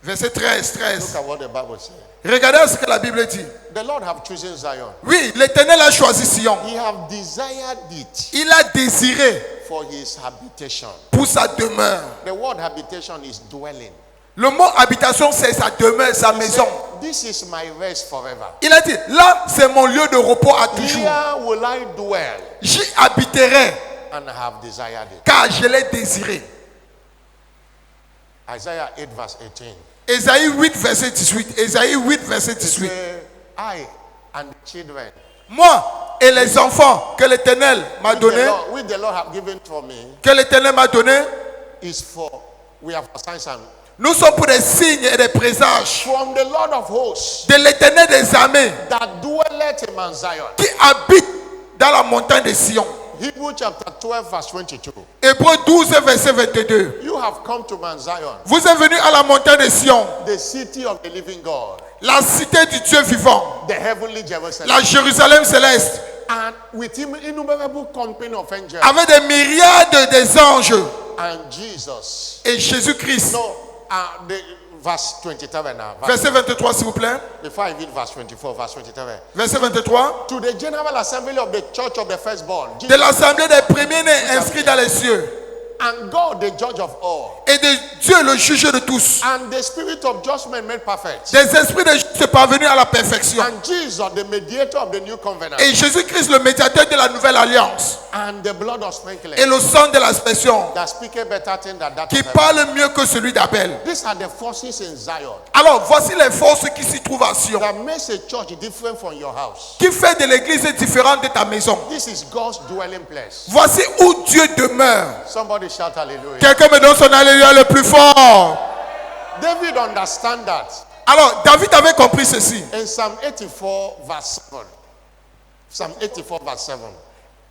Verset 13, Look 13. at what the Bible says. Regardez ce que la Bible dit. The Lord have chosen Zion. Oui, l'Éternel a choisi Sion. He have desired it Il a désiré for his habitation. pour sa demeure. The word habitation is dwelling. Le mot habitation, c'est sa demeure, sa maison. This is my rest forever. Il a dit, là, c'est mon lieu de repos à toujours. Here will I dwell J'y habiterai, and have desired it. car je l'ai désiré. Isaiah 8 verse 18. Ésaïe 8, verset 18. Ésaïe 8, verset 18. Say, I and the children Moi et les enfants que l'Éternel m'a donné, which the Lord have given to me que l'Éternel m'a donné, is for, we have signs and nous sommes pour des signes et des présages from the Lord of hosts de l'Éternel des armées that dwelleth in Mount Zion. qui habite dans la montagne de Sion. Hebrew chapter 12 verse 22. Hébreux 12, verset 22. You have come to Mount Zion, Vous êtes venus à la montagne de Sion, the city of the living God, la cité du Dieu vivant, the heavenly Jerusalem, la Jérusalem céleste, and with him innumerable company of angels, avec des myriades des anges and Jesus. et Jésus-Christ. No, the verse 23 now. Verset 23, s'il vous plaît. Before I read verse 24, verse 23. Verset 23. To the general assembly of the church of the firstborn, De l'assemblée des premiers-nés inscrits dans les cieux, and God, the judge of all, et de Dieu le juge de tous, and the spirit of judgment made perfect, des esprits de justes parvenus à la perfection, and Jesus, the mediator of the new covenant, et Jésus-Christ le médiateur de la nouvelle alliance, and the blood of sprinkling, et le sang de l'aspersion, that speaketh better things than that qui of Abel. parle mieux que celui d'Abel. These are the forces in Zion Alors, voici les forces qui s'y trouvent à Sion, that makes a church different from your house. qui fait de l'église différente de ta maison. This is God's dwelling place. Voici où Dieu demeure. Somebody shout hallelujah. Quelqu'un me donne son alléluia le plus fort. David understand that. Alors, David avait compris ceci. In Psalm 84 verse 7. Psalm 84 verse 7.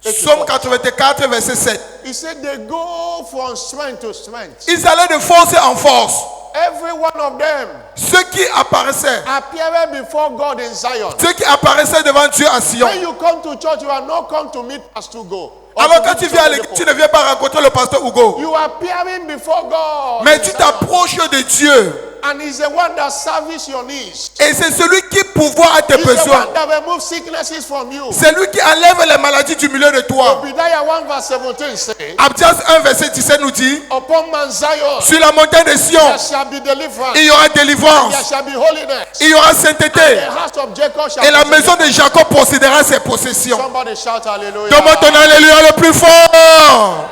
Psaume 84, verset 7. He said they go from strength to strength. Ils allaient de force en force. Every one of them Ceux qui apparaissaient, appearing before God in Zion. ceux qui apparaissaient devant Dieu à Sion. When you come to church, you are not come to meet Pastor Go. or Alors to quand meet tu viens à some l'église, tu people. ne viens pas rencontrer le pasteur Hugo. You are appearing before God. Mais in tu Zion. t'approches de Dieu And he's the one that services your needs. Et c'est celui qui pourvoit à tes He's the besoins. one that removes sicknesses from you. C'est lui qui enlève les maladies du milieu de toi. Obadiah 1 verse 17 says, Abdias 1 verset 17 nous dit, upon Mount Zion sur la montagne de Sion, there shall be deliverance, il y aura there délivrance, shall be holiness. il y aura sainteté. The house of Jacob shall Et la possess maison de Jacob possédera ses possessions. Somebody shout hallelujah. Donne-moi ton alléluia le plus fort.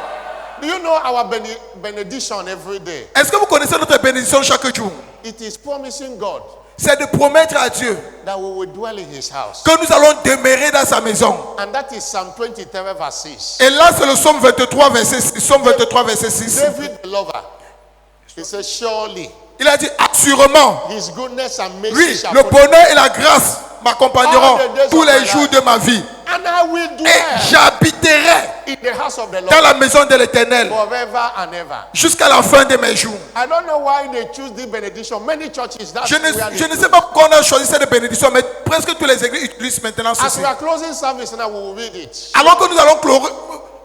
Do you know our benediction every day? Est-ce que vous connaissez notre bénédiction chaque jour? It is promising God C'est de promettre à Dieu that we will dwell in his house. que nous allons demeurer dans sa maison. And that is Psalm 23 verse 6. Et là, c'est le psaume 23, verset 6. Psaume 23, verset 6. David the lover, he says, surely Il a dit, assurément, his goodness and mercy oui, shall le follow me, bonheur et la grâce m'accompagneront all the days tous of les my jours life. de ma vie. and I will Et dwell j'habiterai in the house of the dans Lord la maison de l'Éternel forever and ever. jusqu'à la fin de mes jours. I don't know why they choose this benediction. Many churches, that's Je where they ne do. sais pas pourquoi on a choisi cette bénédiction, mais presque tous les églises utilisent maintenant As ceci. we are closing service now, we will read it. Alors que nous allons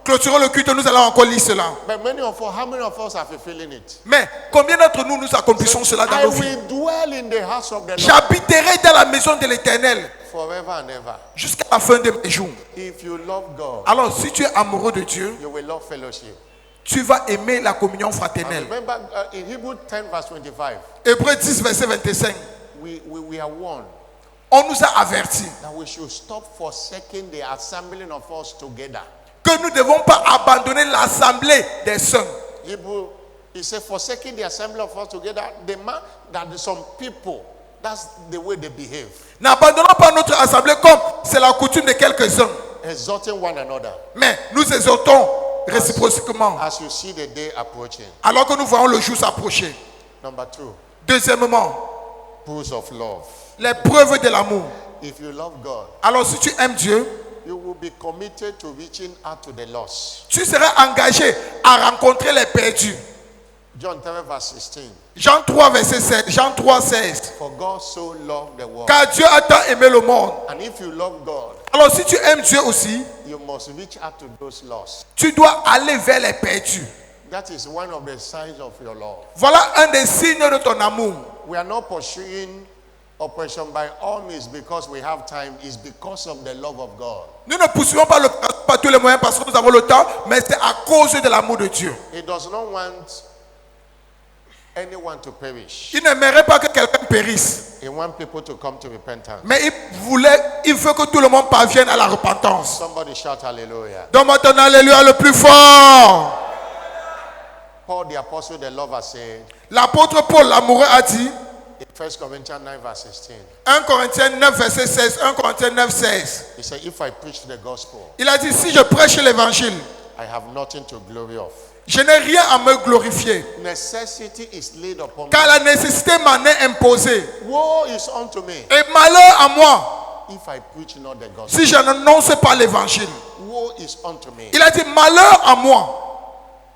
clôturer le culte, nous allons encore lire cela. But many of us, how many of us are fulfilling it? Mais combien d'entre nous, nous accomplissons cela dans I nos vies? will dwell in the house of the Lord J'habiterai dans la maison de l'Éternel forever and ever. jusqu'à la fin de mes jours. If you love God, Alors, si tu es amoureux de Dieu, you will love fellowship. tu vas aimer la communion And fraternelle. remember in Hebrew 10 verse 25, Hébreux 10, verset 25. we are warned On nous a avertis that we should stop forsaking the assembling of us together. que nous ne devons pas abandonner l'assemblée des saints. Hebrew, he said, forsaking the assembly of us together, the man that some people, that's the way they behave. N'abandonnons pas notre assemblée comme c'est la coutume de quelques-uns, Exhorting one another mais nous exhortons réciproquement as you see the day approaching. alors que nous voyons le jour s'approcher. Number 2, Deuxièmement, proofs of love. les preuves de l'amour. If you love God, Alors si tu aimes Dieu, you will be committed to reaching out to the lost. tu seras engagé à rencontrer les perdus. John 3 verse 16. Jean 3, verset 16. Jean 3, 16. For God so loved the world. Car Dieu a tant aimé le monde. And if you love God, Alors si tu aimes Dieu aussi, you must reach out to those lost. tu dois aller vers les perdus. That is one of the signs of your love. Voilà un des signes de ton amour. We are not pursuing Operation by all means because we have time. It's because of the love of God. Nous ne poursuivons pas par tous les moyens parce que nous avons le temps, mais c'est à cause de l'amour de Dieu. He does not want anyone to perish. Il n'aimerait pas que quelqu'un périsse, He wants people to come to repentance. mais il veut que tout le monde parvienne à la repentance. Somebody shout hallelujah. Donne-moi ton alléluia le plus fort. Paul the apostle, the lover, said L'apôtre Paul, l'amoureux, a dit, in 1 Corinthians 9 verse 16, 1 Corinthiens 9, verset 16, 1 Corinthiens 9, 16. he said, if I preach the gospel, Il a dit, si je prêche l'évangile, I have nothing to glory of. je n'ai rien à me glorifier, Necessity is laid upon car me. la nécessité m'en est imposée. Woe is unto me Et malheur à moi, if I preach not the gospel. si je n'annonce pas l'évangile. Woe is unto me. Il a dit, malheur à moi.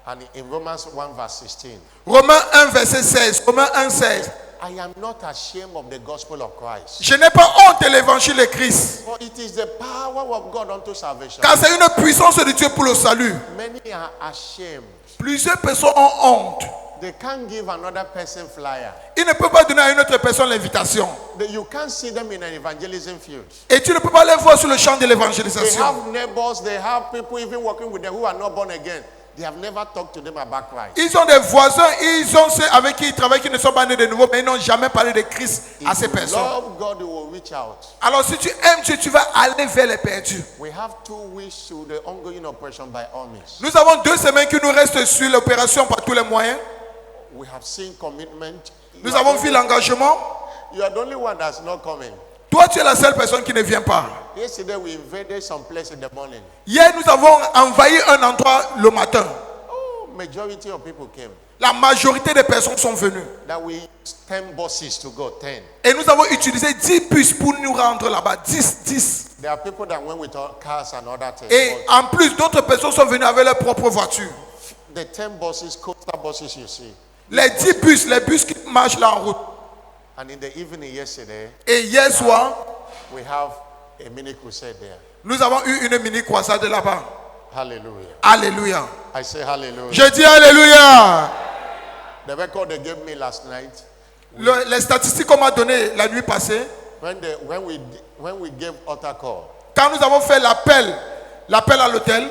And in Romans 1 verse 16, Romains 1, verset 16. Romains 1, 16. I am not ashamed of the gospel of Christ. Je n'ai pas honte de l'évangile de Christ, For it is the power of God unto salvation. car c'est une puissance de Dieu pour le salut. Many are ashamed. Plusieurs personnes ont honte. They can't give another person flyer. Ils ne peuvent pas donner à une autre personne l'invitation. You can't see them in an evangelism field. Et tu ne peux pas les voir sur le champ de They l'évangélisation. have neighbors, they have people even working with them who are not born again. They have never talked to them about Christ. Ils ont des voisins, ils ont ceux avec qui ils travaillent qui ne sont pas nés de nouveau, mais ils n'ont jamais parlé de Christ à ces If you personnes. love God, you will reach out. Alors si tu aimes Dieu, tu vas aller vers les perdus. We have 2 weeks to the ongoing operation by all means. Nous avons 2 semaines qui nous restent sur l'opération par tous les moyens. We have seen commitment. Nous avons vu l'engagement. You are the only one that's not coming. Toi, tu es la seule personne qui ne vient pas. Yesterday we invaded some place in the morning. Hier, nous avons envahi un endroit le matin. Oh, majority of people came. La majorité des personnes sont venues. That we used 10 buses to go, 10. Et nous avons utilisé 10 bus pour nous rendre là-bas. 10. There are people that went with cars and other things. Et en plus, d'autres personnes sont venues avec leur propre voiture. The 10 buses, coastal buses you see. Les 10 bus, les bus qui marchent là en route. And in the evening yesterday, Et hier soir, we have a mini crusade there. nous avons eu une mini croisade là-bas. Hallelujah. Alléluia. I say hallelujah. Je dis Alléluia. The record they gave me last night, Les statistiques qu'on m'a données la nuit passée, when we gave altar call, quand nous avons fait l'appel à l'hôtel,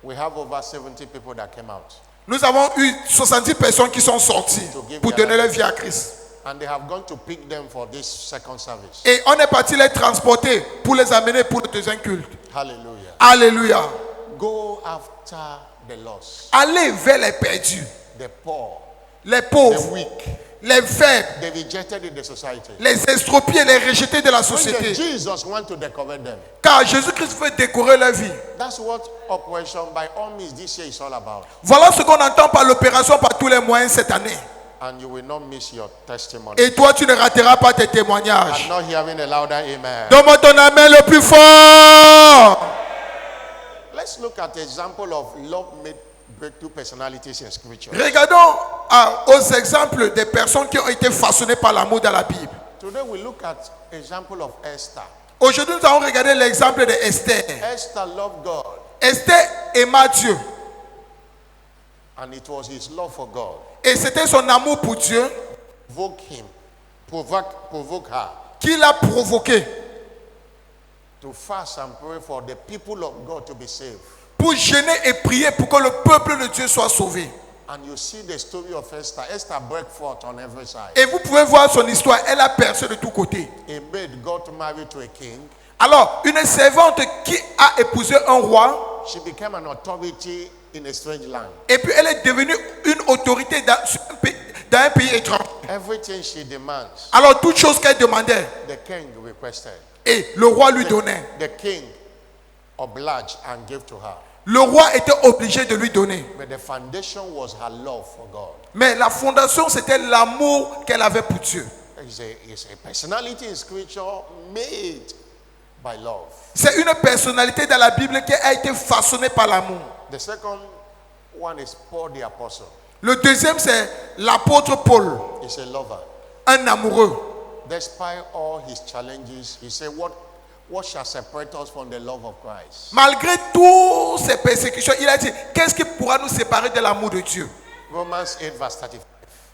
we have over 70 people that came out. nous avons eu 70 personnes qui sont sorties pour donner leur vie à Christ. And they have gone to pick them for this second service. Et on est parti les transporter pour les amener pour le deuxième culte. Hallelujah. Alléluia. Go after the lost, Allez vers les perdus, the poor, les the pauvres, weak, les faibles, the rejected in the society. les estropiés, les rejetés de la When société. Jesus want to decorate them. Car Jésus-Christ veut décorer leur vie. That's what Operation by all means this year is all about. Voilà ce qu'on entend par l'opération par tous les moyens cette année. And you will not miss your testimony. Et toi, tu ne rateras pas tes témoignages. I'm not hearing a louder amen. Donne-moi ton amen le plus fort. Let's look at the example of love made breakthrough personalities in scripture. Regardons aux exemples des personnes qui ont été façonnées par l'amour dans la Bible. Today we look at example of Esther. Aujourd'hui, nous allons regarder l'exemple de Esther. Esther loved God, Esther aima Dieu. and it was his love for God Et c'était son amour pour Dieu provoke her qui l'a provoqué to fast and pray for the people of God to be saved. pour jeûner et prier pour que le peuple de Dieu soit sauvé. And you see the story of Esther. Esther broke forth on every side. Et vous pouvez voir son histoire, elle a percé de tous côtés. A maid got married to a king. Alors, une servante qui a épousé un roi, She became an authority in a strange land. et puis elle est devenue une autorité dans un pays étranger. Everything she demands, Alors, toute chose qu'elle demandait, the king requested. et le roi lui donnait. The king obliged and gave to her. Le roi était obligé de lui donner. But the foundation was her love for God. Mais la fondation, c'était l'amour qu'elle avait pour Dieu. It's a personality in scripture made by love. C'est une personnalité dans la Bible qui a été façonnée par l'amour. The second one is Paul the apostle. Le deuxième, c'est l'apôtre Paul, He's a lover. un amoureux. Despite all his challenges, he said, what shall separate us from the love of Christ? Malgré toutes ces persécutions, il a dit, qu'est-ce qui pourra nous séparer de l'amour de Dieu? Romans 8 verse 35.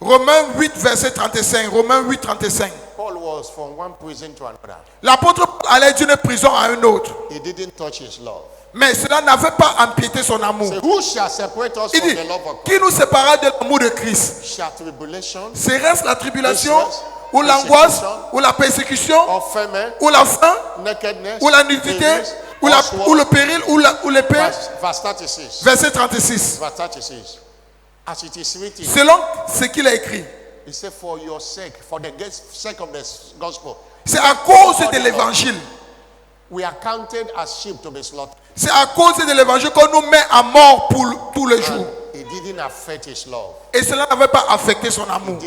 Romains 8, verset 35. Romains 8, 35. Paul was from one prison to another. L'apôtre Paul allait d'une prison à une autre. He didn't touch his love. Mais cela n'avait pas empiété son amour. So who shall separate us Il from dit, the love of qui Christ? nous séparera de l'amour de Christ? Shall tribulation, Serait-ce la tribulation, distress, ou l'angoisse, persecution, ou la persécution, or famine, ou la faim, nakedness, ou la nudité, illness, ou or sword? ou le péril, ou l'épée? Verse 36. Verset 36. Verse 36. As it is written, Selon ce qu'il a écrit, he said, for your sake, for the sake of the gospel, c'est à cause de l'évangile. we are counted as sheep to be slaughtered. C'est à cause de l'évangile qu'on nous met à mort pour tous les jours. It didn't affect his love. Et cela n'avait pas affecté son amour.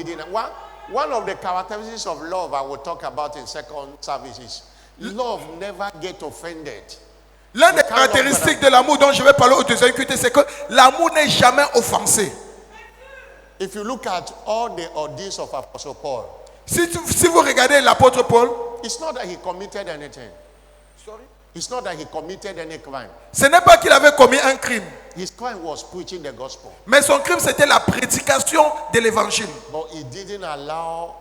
One of the characteristics of love I will talk about in second service is love never get offended. L'une des caractéristiques de l'amour dont je vais parler au deuxième culte, c'est que l'amour n'est jamais offensé. If you look at all the ordeals of Apostle Paul, Si vous regardez l'apôtre Paul, it's not that he committed anything. It's not that he committed any crime. ce n'est pas qu'il avait commis un crime. His crime was preaching the gospel. Mais son crime, c'était la prédication de l'évangile. But he didn't allow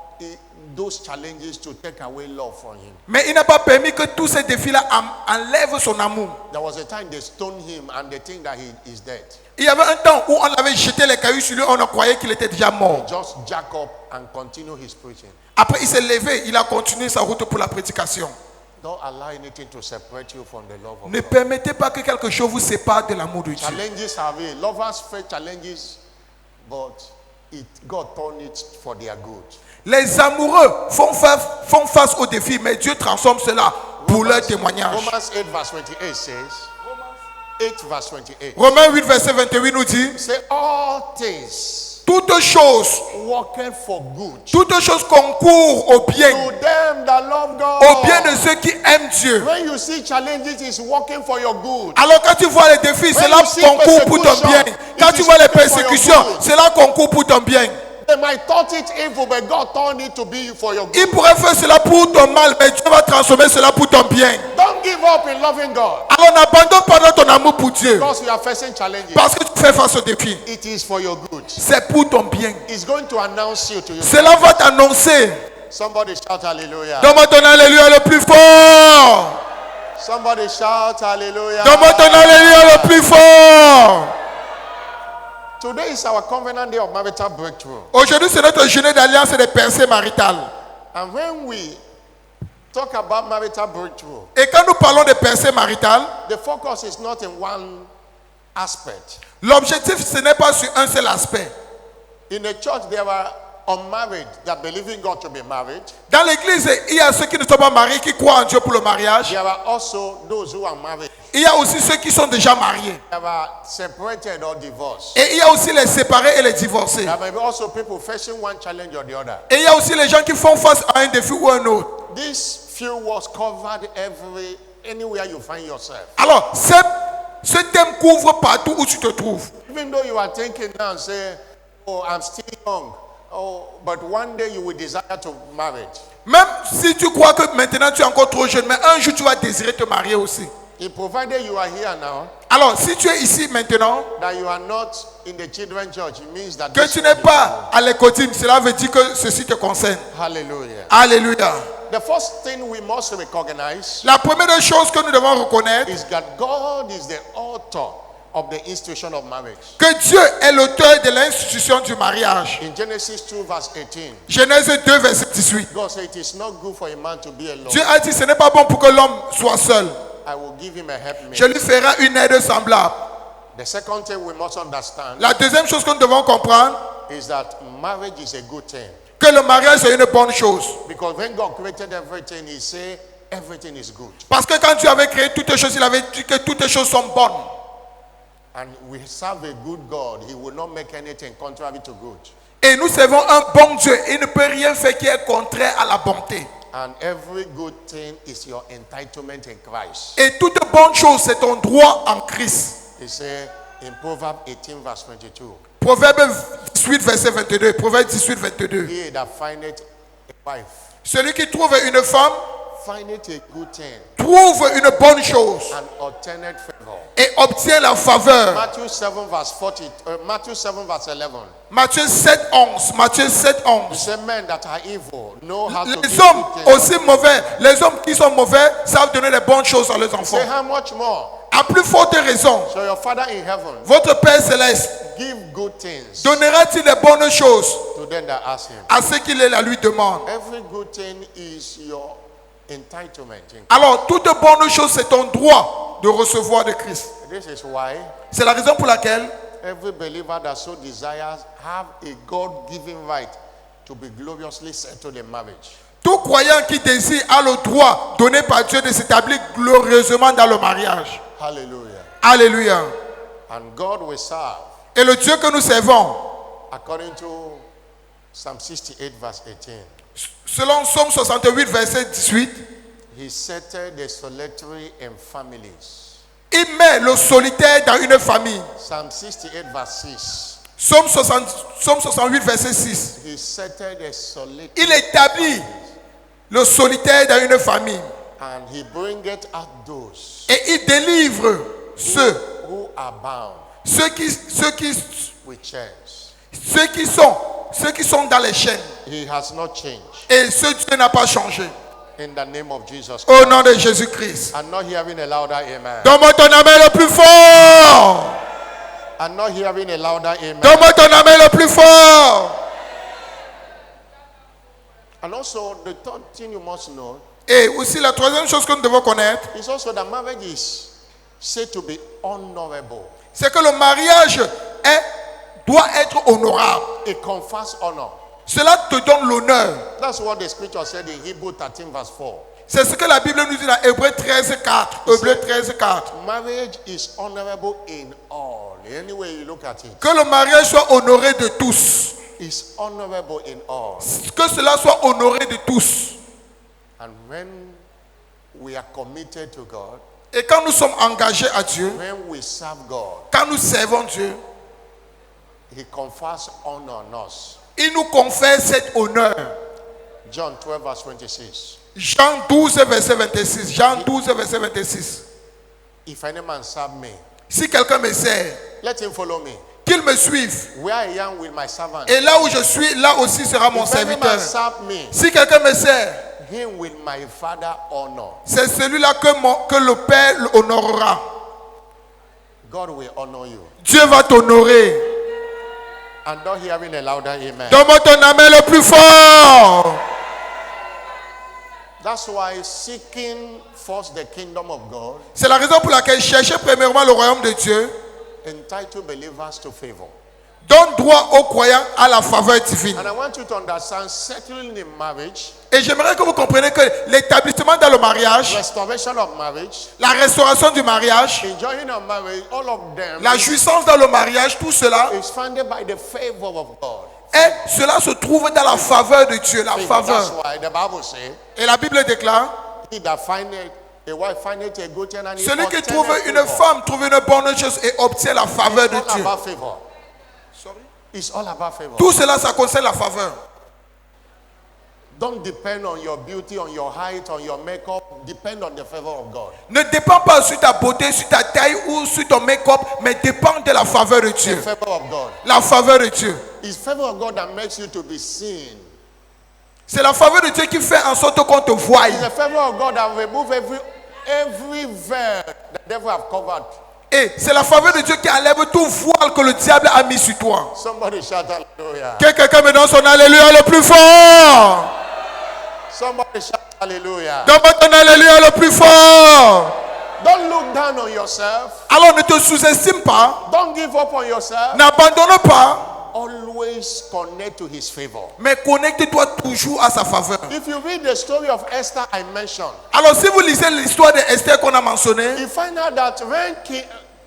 those challenges to take away love from him. Mais il n'a pas permis que tous ces défis-là enlèvent son amour. There was a time they stoned him and they think that he is dead. Il y avait un temps où on avait jeté les cailloux sur lui, on croyait qu'il était déjà mort. Just jack up and continue his preaching. Après, il s'est levé, il a continué sa route pour la prédication. Don't allow anything to separate you from the love of Ne God. permettez pas que quelque chose vous sépare de l'amour de Dieu. Challenges are real. Lovers face challenges, but God turned it for their good. Les amoureux font face aux défis, mais Dieu transforme cela pour leur témoignage. Romans 8 verse 28 says, 8 verse 28. Romains 8, verset 28 nous dit, Say all things toutes choses working for good concourent au bien, to them that love God. au bien de ceux qui aiment Dieu. When you see challenges, it's working for your good. Alors quand tu vois les défis, When cela you see concourt pour ton bien. persecution, Quand it tu is vois les working for your persécutions, good. cela concourt pour ton bien. They might thought it evil, but God turned it to be for your good. Il pourrait faire cela pour ton mal, mais Dieu va transformer cela pour ton bien. Don't give up in loving God Alors n'abandonne pas dans ton amour pour Dieu. because you are facing challenges. Parce que tu fais face aux défis. It is for your good. C'est pour ton bien. It's going to announce you to you. Cela va t'annoncer. Somebody shout hallelujah. Donne-moi ton alléluia le plus fort. Somebody shout hallelujah. Donne-moi ton alléluia le plus fort. Today is our covenant day of marital breakthrough. Aujourd'hui, c'est notre journée d'alliance et de percée maritale. And when we talk about marital breakthrough, Et quand nous parlons de percée maritale, the focus is not in one aspect. l'objectif, ce n'est pas sur un seul aspect. In the church, there are unmarried that believe in God to be married. Dans l'église, il y a ceux qui ne sont pas mariés, qui croient en Dieu pour le mariage. There are also those who are married. Il y a aussi ceux qui sont déjà mariés. There are separated or divorced. Et il y a aussi les séparés et les divorcés. There may be also people facing one challenge or the other. Et il y a aussi les gens qui font face à un défi ou un autre. This few was covered anywhere you find yourself. Alors, ce thème couvre partout où tu te trouves. Even though you are thinking now and say, oh, I'm still young. Oh, but one day you will desire to marry. Même si tu crois que maintenant tu es encore trop jeune, mais un jour tu vas désirer te marier aussi. If provided you are here now, Alors, si tu es ici maintenant, that you are not in the children's church, it means that que this tu n'es pas à l'écotime, cela veut dire que ceci te concerne. hallelujah. Alléluia. The first thing we must recognize La première des choses que nous devons reconnaître, is that God is the author of the institution of marriage. que Dieu est l'auteur de l'institution du mariage. In Genesis 2 verse 18, Genèse 2, verset 18. God said it is not good for a man to be alone. Dieu a dit, ce n'est pas bon pour que l'homme soit seul. I will give him a helpmate. Je lui ferai une aide semblable. The second thing we must understand La deuxième chose que nous devons comprendre, is that marriage is a good thing. que le mariage est une bonne chose. Because when God created everything, He said everything is good. Parce que quand Dieu avait créé toutes les choses, il avait dit que toutes les choses sont bonnes. And we serve a good God. He will not make anything contrary to good. Et nous servons un bon Dieu. Il ne peut rien faire qui est contraire à la bonté. And every good thing is your entitlement in Christ. Et toute bonne chose, c'est ton droit en Christ. He said in Proverbs 18 verse 22, Proverbe 18, verset 22. Proverbe 18, 22. he that findeth a wife, Celui qui trouve une femme findeth a good thing trouve une bonne chose and obtaineth favor. et obtient la faveur. Matthew 7 verse 40, Matthew 7 verse 11. Matthieu 7, 11. Matthieu 7, He 11. said men that are evil know how to Les give hommes good things. aussi mauvais, les hommes qui sont mauvais savent donner des bonnes choses à leurs enfants. Say how much more À plus forte raison, shall your Father in heaven votre Père céleste give good things donnera-t-il les bonnes choses to them that ask him? à ceux qui les la lui demandent. Every good thing is your entitlement. Alors, toute bonne chose, c'est ton droit de recevoir de Christ. This is why C'est la raison pour laquelle every believer that so desires have a God-given right to be gloriously settled in marriage. tout croyant qui désire a le droit donné par Dieu de s'établir glorieusement dans le mariage. Hallelujah. Alléluia. And God will serve, Et le Dieu que nous servons, according to Psalm 68 verse 18. selon Psaume 68, verset 18, He settled the solitary in families. il met le solitaire dans une famille. Psalm 68 verse 6. Psaume 68, verset 6. He settled the solitary Il établit le solitaire dans une famille. and he bringeth out those Et il délivre ceux who are bound with chains. ceux qui sont dans les chaînes. He has not changed. Et ce Dieu n'a pas changé. In the name of Jesus Christ. Au nom de Jésus-Christ. I'm not hearing a louder amen. Donne-moi ton amen le plus fort. I'm not hearing a louder amen. Donne-moi ton amen le plus fort. And also, the third thing you must know Et aussi la troisième chose que nous devons connaître, is also that marriage is said to be honorable. c'est que le mariage doit être honorable. It confers honor. Cela te donne l'honneur. That's what the scripture said in Hebrew 13 verse 4. C'est ce que la Bible nous dit dans Hébreux 13, 4. Hébreux 13, 4. Marriage is honorable in all. Any way you look at it. Que le mariage soit honoré de tous. Is honorable in all. Que cela soit honoré de tous. And when we are committed to God, Et quand nous sommes engagés à Dieu, when we serve God, quand nous servons Dieu, He confers honor on us. il nous confère cet honneur. John 12, verse 26. Jean 12, verset 26. Jean 12, verset 26. If any man serve me, Si quelqu'un me sert, let him follow me. qu'il me suive. Where I am with my servant. Et là où je suis, là aussi sera mon If any man serviteur. serve me, Si quelqu'un me sert, him will my Father honor. c'est celui-là que le Père honorera. God will honor you. Dieu va t'honorer. I'm not hearing a louder amen. Donne-moi ton amen le plus fort. That's why seeking first the kingdom of God C'est la raison pour laquelle chercher premièrement le royaume de Dieu entitle believers to favor. donne droit aux croyants à la faveur divine. And I want you to understand settling in marriage, Et j'aimerais que vous compreniez que l'établissement dans le mariage, restoration of marriage, la restauration du mariage, enjoying of marriage, all of them la jouissance dans le mariage, tout cela, is funded by the favor of God. et cela se trouve dans la faveur de Dieu, la Favor. That's faveur. why the Bible says, Et la Bible déclare, he that findeth a wife findeth a good thing and he celui qui obtaineth trouve une favor. femme trouve une bonne chose et obtient la faveur de It's all Dieu. about favor. It's all about favor. Tout cela, ça concerne la faveur. Don't depend on your beauty, on your height, on your makeup. Depend on the favor of God. Ne dépend pas sur ta beauté, sur ta taille ou sur ton make-up, mais dépend de la faveur de The Dieu. favor of God. La faveur de Dieu. It's favor of God that makes you to be seen. C'est la faveur de Dieu qui fait en sorte qu'on te voie. It's the favor of God that remove every veil the devil have covered. Et c'est la faveur de Dieu qui enlève tout voile que le diable a mis sur toi. Somebody shout hallelujah. Que quelqu'un me donne son alléluia le plus fort. Somebody shout hallelujah. Donne-moi ton alléluia le plus fort. Don't look down on yourself. Alors ne te sous-estime pas. Don't give up on yourself. N'abandonne pas. Always connect to his favor. Mais connecte-toi toujours à sa faveur. If you read the story of Esther I mentioned, Alors si vous lisez l'histoire d'Esther qu'on a mentionnée, you find out that when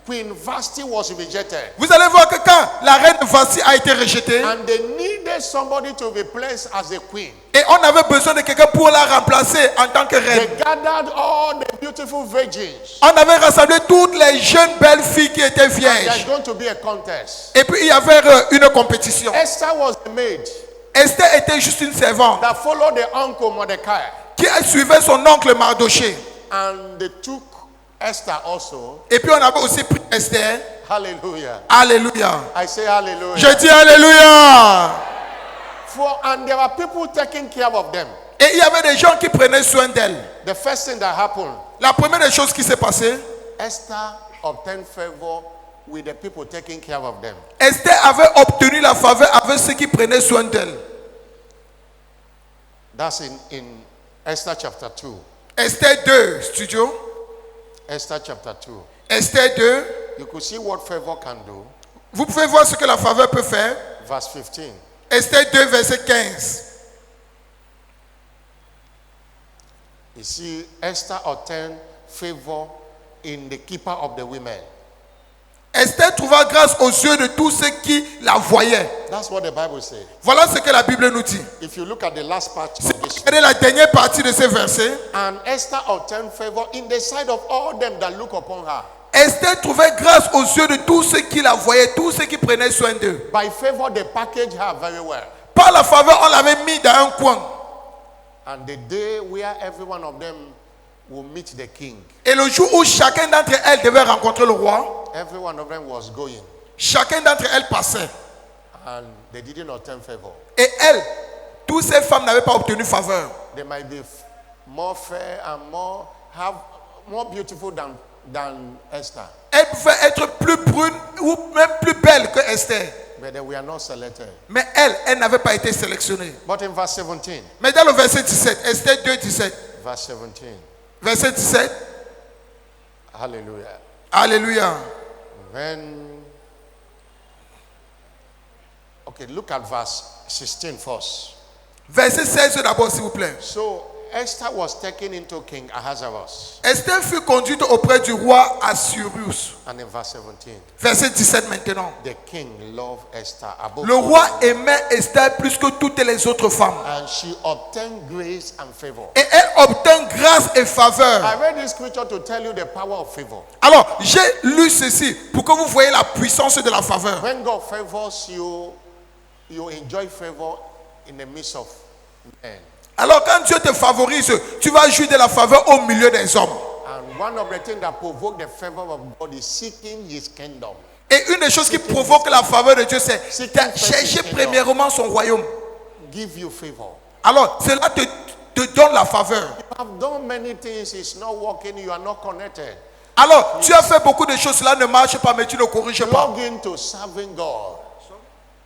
Queen Vashti was rejected, vous allez voir que quand la reine Vashti a été rejetée, and they needed somebody to replace as a queen, et on avait besoin de quelqu'un pour la remplacer en tant que they reine, gathered all the beautiful virgins. on avait rassemblé toutes les jeunes belles filles qui étaient There's vierges. going to be a contest. Et puis il y avait une compétition. Esther was the maid Esther était juste une servante that followed the uncle Mordecai, qui suivait son oncle Mardoché. and they took Esther also. Et puis on avait aussi pris Esther. Hallelujah. Alléluia. I say hallelujah. Je dis Alléluia. And there were people taking care of them. Et il y avait des gens qui prenaient soin d'elle. The first thing that happened, La première des choses qui s'est passée, Esther obtained favor with the people taking care of them. Esther avait obtenu la faveur avec ceux qui prenaient soin d'elle. That's in Esther chapter 2. Esther 2, studio. Esther chapter 2. Esther 2. You could see what favor can do. Vous pouvez voir ce que la faveur peut faire. Verse 15. Esther 2, verset 15. You see, Esther obtained favor in the keeper of the women. Esther trouva grâce aux yeux de tous ceux qui la voyaient. That's what the Bible says. Voilà ce que la Bible nous dit. If you look at the last part Si of vous this, regardez la dernière partie de ce verset, and Esther obtained favor in the sight of all them that look upon her. Esther trouvait grâce aux yeux de tous ceux qui la voyaient, tous ceux qui prenaient soin d'eux. By favor, they packaged her very well. Par la faveur, on l'avait mis dans un coin. And the day where every one of them will meet the king, Et le jour où chacun d'entre elles devait rencontrer le roi, every one of them was going, chacun d'entre elles passait. and they didn't obtain favor. Et elles, toutes ces femmes n'avaient pas obtenu faveur. They might be more fair and more beautiful than Esther, Elles pouvaient être plus brunes ou même plus belles que Esther. but they were not selected. Mais elles n'avaient pas été sélectionnées. But in verse 17, Mais dans le verset 17, Esther 2, 17, verse 17, verset 17, hallelujah. Alléluia. Okay, look at verse 16 first. Verset 16 d'abord, s'il vous plaît. So Esther was taken into King Ahasuerus. Esther fut conduite auprès du roi Assuérus. And in verse 17, Verset 17 maintenant. the king loved Esther above Le all, roi aimait Esther plus que toutes les autres femmes. and she obtained grace and favor. Et elle obtint grâce et faveur. I read this scripture to tell you the power of favor. Alors, j'ai lu ceci pour que vous voyez la puissance de la faveur. When God favors you, you enjoy favor in the midst of men. Alors quand Dieu te favorise, tu vas jouir de la faveur au milieu des hommes. And one of the things that provoke the favor of God is seeking His kingdom. Et une des choses qui provoque la faveur de Dieu, c'est chercher premièrement son royaume. Give you favor. Alors cela te donne la faveur. You have done many things, it's not working, you are not connected. Alors tu as fait beaucoup de choses, cela ne marche pas, mais tu ne corriges pas. Plug into serving God.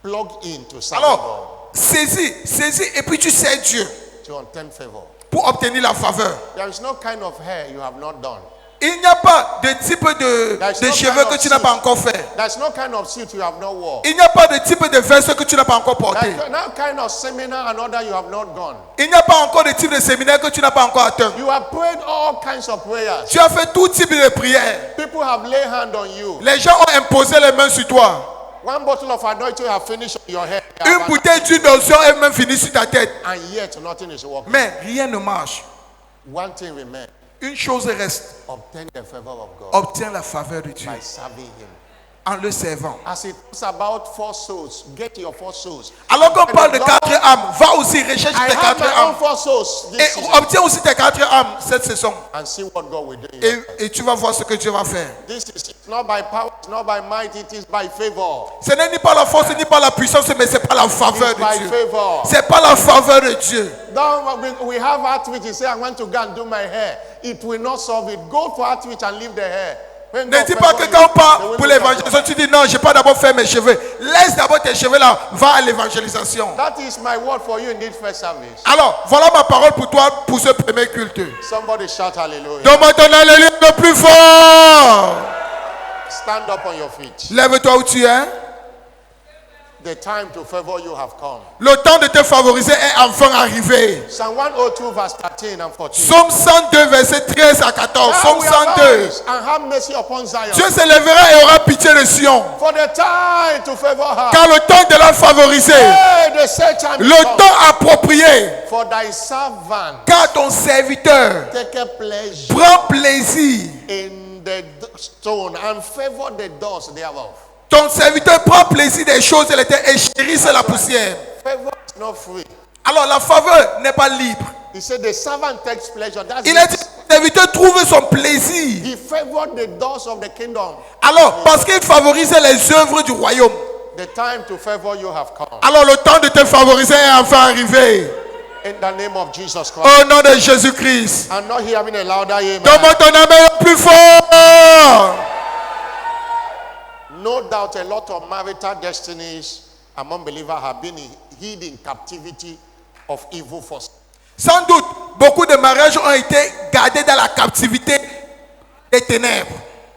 Plug into serving Alors saisis et puis tu sais Dieu God to obtain favor. pour obtenir la faveur. There is no kind of hair you have not done. Il n'y a pas de type de cheveux que tu n'as pas encore fait. There's no kind of suit you have not worn. Il n'y a pas de type de veste que tu n'as pas encore porté. There's no kind of seminar and order you have not gone. Il n'y a pas encore de type de séminaire que tu n'as pas encore atteint. You have prayed all kinds of prayers. Tu as fait tout type de prières. People have laid hand on you. Les gens ont imposé les mains sur toi. One bottle of anointing have finished on your head. Une bouteille d'huile d'onction est même finie sur ta tête. And yet nothing is working. Mais rien ne marche. One thing remains. Une chose reste. Obtain the favor of God Obtiens la faveur de Dieu by serving Him. en le servant. As it talks about 4 souls, get your 4 souls. Alors qu'on parle de 4 âmes, va aussi rechercher I tes have 4 my own âmes. 4 souls this Et season. obtiens aussi tes 4 âmes cette saison. And see what God will do in your life. Et tu vas voir ce que Dieu va faire. This is it's not by power, it's not by might, it is by favor. Ce n'est ni par la force ni par la puissance, mais c'est par la faveur It's by de Dieu. favor. C'est par la faveur de Dieu. Don't we have outreach. You say I want to go and do my hair. It will not solve it. Go for outreach and leave the hair. When Ne God dis pas favor que you, quand on they part will pour look at l'évangélisation, tu dis non, je n'ai pas d'abord fait mes cheveux. Laisse d'abord tes cheveux là, va à l'évangélisation. you. That is my word for you in this first service. Alors, voilà ma parole pour toi pour ce premier culte. Somebody shout hallelujah. Donne-moi ton alléluia le plus fort. Stand up on your feet. Lève-toi où tu es. The time to favor you have come. Le temps de te favoriser est enfin arrivé. Psalm 102 verse 13 and 14. Psaume 102, verset 13 à 14. Now Psaume we 102. arise and have mercy upon Zion. Dieu se lèvera et aura pitié de Sion. For the time to favor her. Car le temps de la favoriser, Hey, the set time is le come. temps approprié, For thy servant car ton serviteur take a pleasure prend plaisir. in the stone and favor the doors thereof. Ton serviteur prend plaisir des choses et les terres et chérisse la poussière. Favor is not free. Alors la faveur n'est pas libre. He said the servant takes pleasure. That's Il a dit, it. le serviteur trouve son plaisir. He favored the doors of the kingdom. Alors, parce qu'il favorisait les œuvres du royaume. The time to favor you have come. Alors le temps de te favoriser est enfin arrivé. In the name of Jesus Christ. Au nom de Jésus-Christ. I'm not hearing a louder amen. Donne-moi ton amen le plus fort. No doubt a lot of marital destinies among believers have been hid in captivity of evil forces. Sans doute, beaucoup de mariages ont été gardés dans la captivité des ténèbres.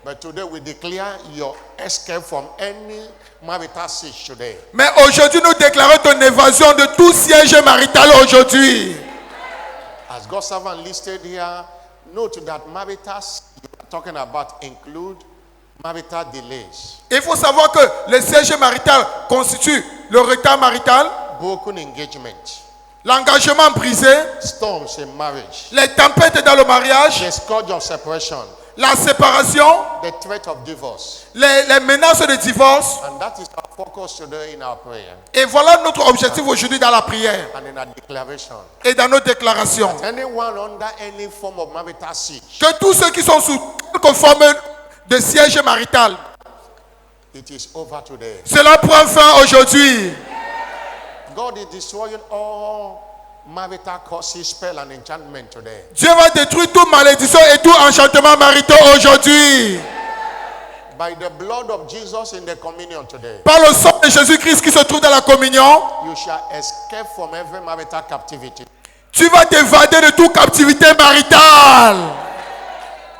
But today we declare your escape from any marital siege today. Mais aujourd'hui, nous déclarons ton évasion de tout siège marital aujourd'hui. As God's servant listed here, note that marital you are talking about include marital delays, Il faut savoir que le siège marital constitue le retard marital, broken engagement, l'engagement brisé, storms in marriage, les tempêtes dans le mariage, the scourge of separation, la séparation, the threat of divorce. les menaces de divorce. And that is our focus today in our prayer Et voilà notre objectif aujourd'hui dans la prière and in our declaration. et dans nos déclarations. Anyone under any form of marital siege, Que tous ceux qui sont sous quelque forme de siège marital, it is over today. cela prend fin aujourd'hui. God is destroying all marital curses, spell and enchantment today. Dieu va détruire toute malédiction et tout enchantement marital aujourd'hui. By the blood of Jesus in the communion today, Par le sang de Jésus-Christ qui se trouve dans la communion, you shall escape from every marital captivity. tu vas t'évader de toute captivité maritale.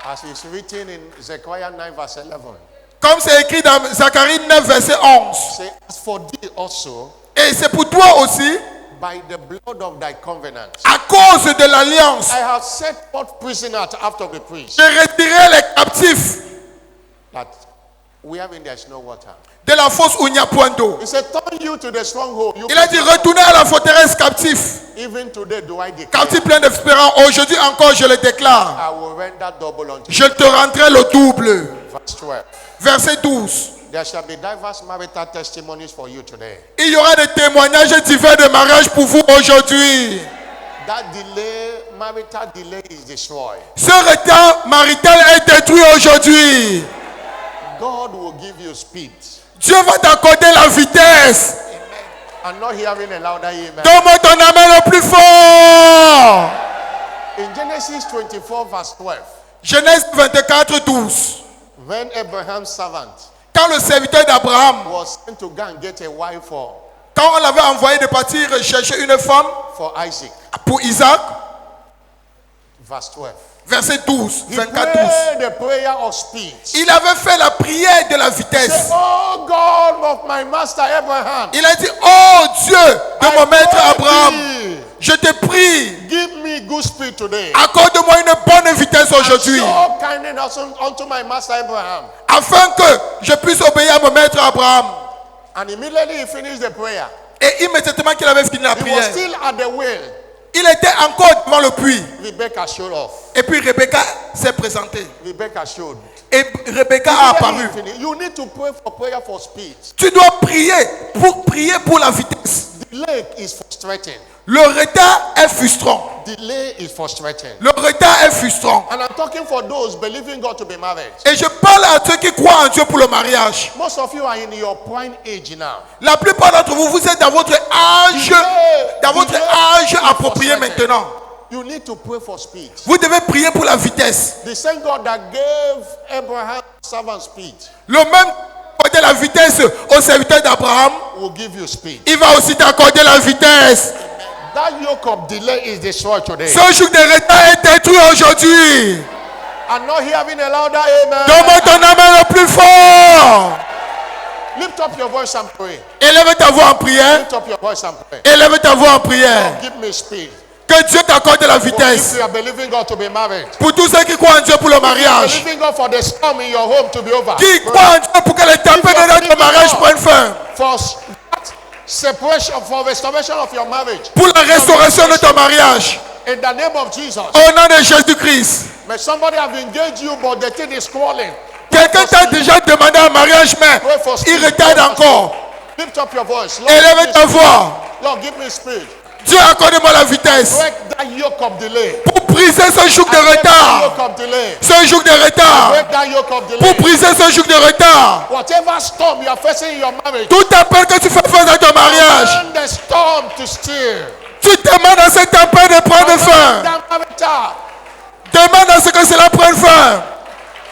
As is written in Zechariah 9 verse 11. Comme c'est écrit dans Zacharie 9, verset 11. Say, as for thee also, Et c'est pour toi aussi, by the blood of thy covenant, à cause de l'alliance, I have set forth prisoners out of the priest. j'ai retiré les captifs That we have in there is no water. de la fosse où il n'y a point d'eau. He said, turn you to the stronghold. You Il a dit, retournez à la forteresse captif. even today do I declare, Captif plein d'espérance. Aujourd'hui encore, je le déclare. I will render double unto you. Je te rendrai le double. Verse 12. Verset 12. There shall be diverse marital testimonies for you today. Il y aura des témoignages divers de mariage pour vous aujourd'hui. That delay, marital delay, is destroyed. Ce retard marital est détruit aujourd'hui. God will give you speed. Dieu va t'accorder la vitesse. I'm not hearing a louder amen. Donne-moi ton amen le plus fort. In Genesis 24, verse 12, Genèse 24, 12. when Abraham's servant Quand le serviteur d'Abraham, was sent to go and get a wife quand on l'avait envoyé de partir chercher une femme for Isaac, pour Isaac, verse 12, verset 12, he 24, 12. prayed the prayer of speed. Il avait fait la prière de la vitesse. Say, oh God of my master Abraham, Il a dit, oh Dieu de mon I maître pray Abraham, thee, je te prie, give me good speed today. accorde-moi une bonne vitesse aujourd'hui, Show kindness unto my master Abraham. afin que je puisse obéir à mon maître Abraham. And immediately he finished the prayer. Et immédiatement qu'il avait fini la He was prière, still at the well. il était encore devant le puits. Rebecca showed off. Et puis Rebecca s'est présentée. Rebecca showed. Et Rebecca a apparu. You need to pray for prayer for speed. Tu dois prier pour la vitesse. Delay is frustrating. Le retard est frustrant. Delay is frustrating. Le retard est frustrant. And I'm talking for those believing God to be married. Et je parle à ceux qui croient en Dieu pour le mariage. Most of you are in your prime age now. La plupart d'entre vous, vous êtes dans votre âge approprié maintenant. You need to pray for speed. Vous devez prier pour la vitesse. The same God that gave Abraham servant speed Le même accorder la vitesse au serviteur d'Abraham, will give you speed. il va aussi t'accorder la vitesse. That yoke of delay is destroyed today. Ce jour de retard est détruit aujourd'hui. I'm not hearing a louder amen. Donne-moi ton amen le plus fort. Lift up your voice and pray. Élève ta voix en prière. Lift up your voice and pray. Élève ta voix en prière. Give me speed. Que Dieu t'accorde la If vitesse. you are believing God to be married, Pour tous ceux qui croient en Dieu pour le mariage. believing God for the storm in your home to be over, Qui croient en Dieu pour que les tempêtes de notre mariage prennent fin. for that separation, for restoration of your marriage, Pour la restauration de ton mariage. in the name of Jesus. Au nom de Jésus-Christ. May somebody have engaged you, but the thing is crawling. Quelqu'un t'a déjà demandé un mariage, mais il retarde encore. Lift up your voice. Lord, Élève give ta me voix. speed. Lord, give me speed. Dieu, accorde-moi la vitesse. Break that yoke of delay. Pour briser ce joug de Break that retard. yoke of delay. Ce joug de retard. Break that yoke of Pour delay. briser ce joug de retard. Whatever storm you are facing in your marriage, Tout appel que tu fais face à ton mariage. command the storm to steer. Tu demandes à cette tempête de prendre fin. That marital Demande à ce que cela prenne fin.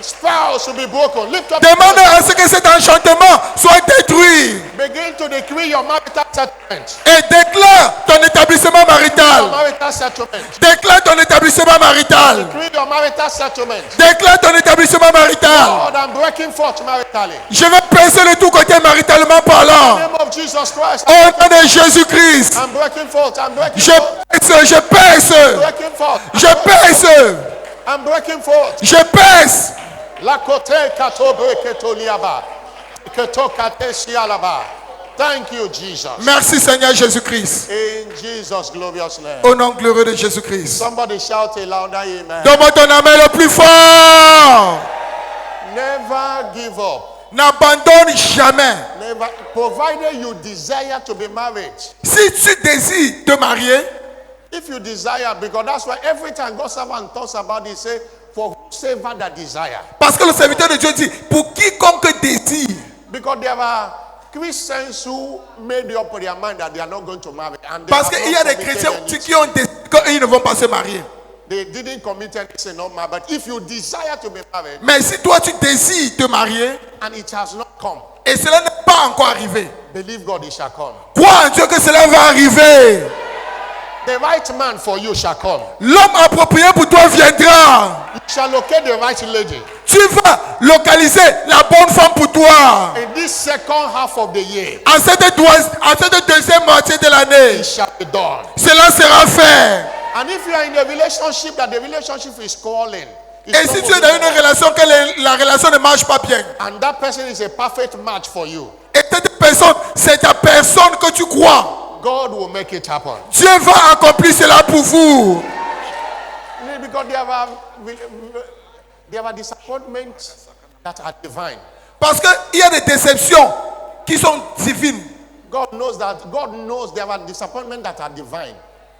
spell should be broken. Lift up. Demande à ce que cet enchantement soit détruit. Begin to decree your marital settlement. Et déclare ton établissement Your marital. marital settlement. Déclare ton établissement marital. Decree your marital settlement. Déclare ton établissement marital. Lord, I'm breaking forth maritally. Je vais percer de tous côtés maritalement In the parlant. name of Jesus Christ, Au nom de Jésus-Christ. I'm breaking forth. I'm breaking Je forth. perce, je perce. Breaking forth. Je perce. I'm breaking forth. Je perce. La kote kato breketo liaba. Keto kate sialaba. Thank you, Jesus. Merci Seigneur Jésus-Christ. In Jesus' glorious name. Au nom glorieux de Jésus-Christ. Somebody shout a louder amen. Donne-moi ton amen le plus fort. Never give up. N'abandonne jamais. Never, provided you desire to be married. Si tu désires te marier, If you desire, because that's why every time God's servant talks about it, say, for whosoever that desire. parce que le serviteur de Dieu dit, pour quiconque désire. Because there are Christians who made up their mind that they are not going to marry. And they Parce have qu'il y not a des committed chrétiens anything. qui ont décidé qu'ils ne vont pas se marier. They didn't commit anything, no matter. But if you desire to be married, Mais si toi tu désires te marier, and it has not come, et cela n'est pas encore arrivé, believe God, it shall come. crois en Dieu que cela va arriver. The right man for you shall come. L'homme approprié pour toi viendra. You shall locate the right lady. Tu vas localiser la bonne femme pour toi. In this second half of the year, En cette deuxième moitié de l'année, it shall be done. cela sera fait. And if you are in a relationship that the relationship is calling, it's Et not si tu es moving dans une forward, relation que la relation ne marche pas bien, and that person is a perfect match for you, et cette personne, c'est ta personne que tu crois, God will make it happen. Dieu va accomplir cela pour vous. Because there are disappointments that are divine. Parce qu'il y a des déceptions qui sont divines. God knows there are disappointments that are divine.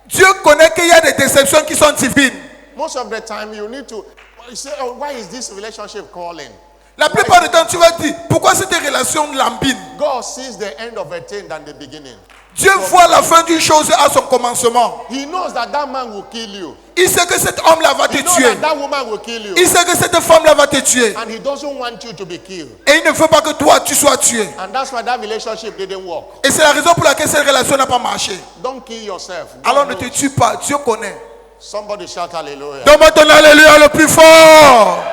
Dieu connaît qu'il y a des déceptions qui sont divines. Most of the time, you need to you say, "Oh, why is this relationship calling?" La plupart du temps, tu vas dire, pourquoi cette relation lambine? God sees the end of a thing than the beginning. Dieu voit la fin d'une chose à son commencement. He knows that that man will kill you. Il sait que cet homme-là va te He knows tuer. that that woman will kill you. Il sait que cette femme-là va te tuer. And he doesn't want you to be killed. Et il ne veut pas que toi, tu sois tué. And that's why that relationship didn't work. Et c'est la raison pour laquelle cette relation n'a pas marché. Don't kill yourself. God Alors ne te knows. tue pas, Dieu connaît. Somebody shout hallelujah. Donne-moi ton alléluia le plus fort.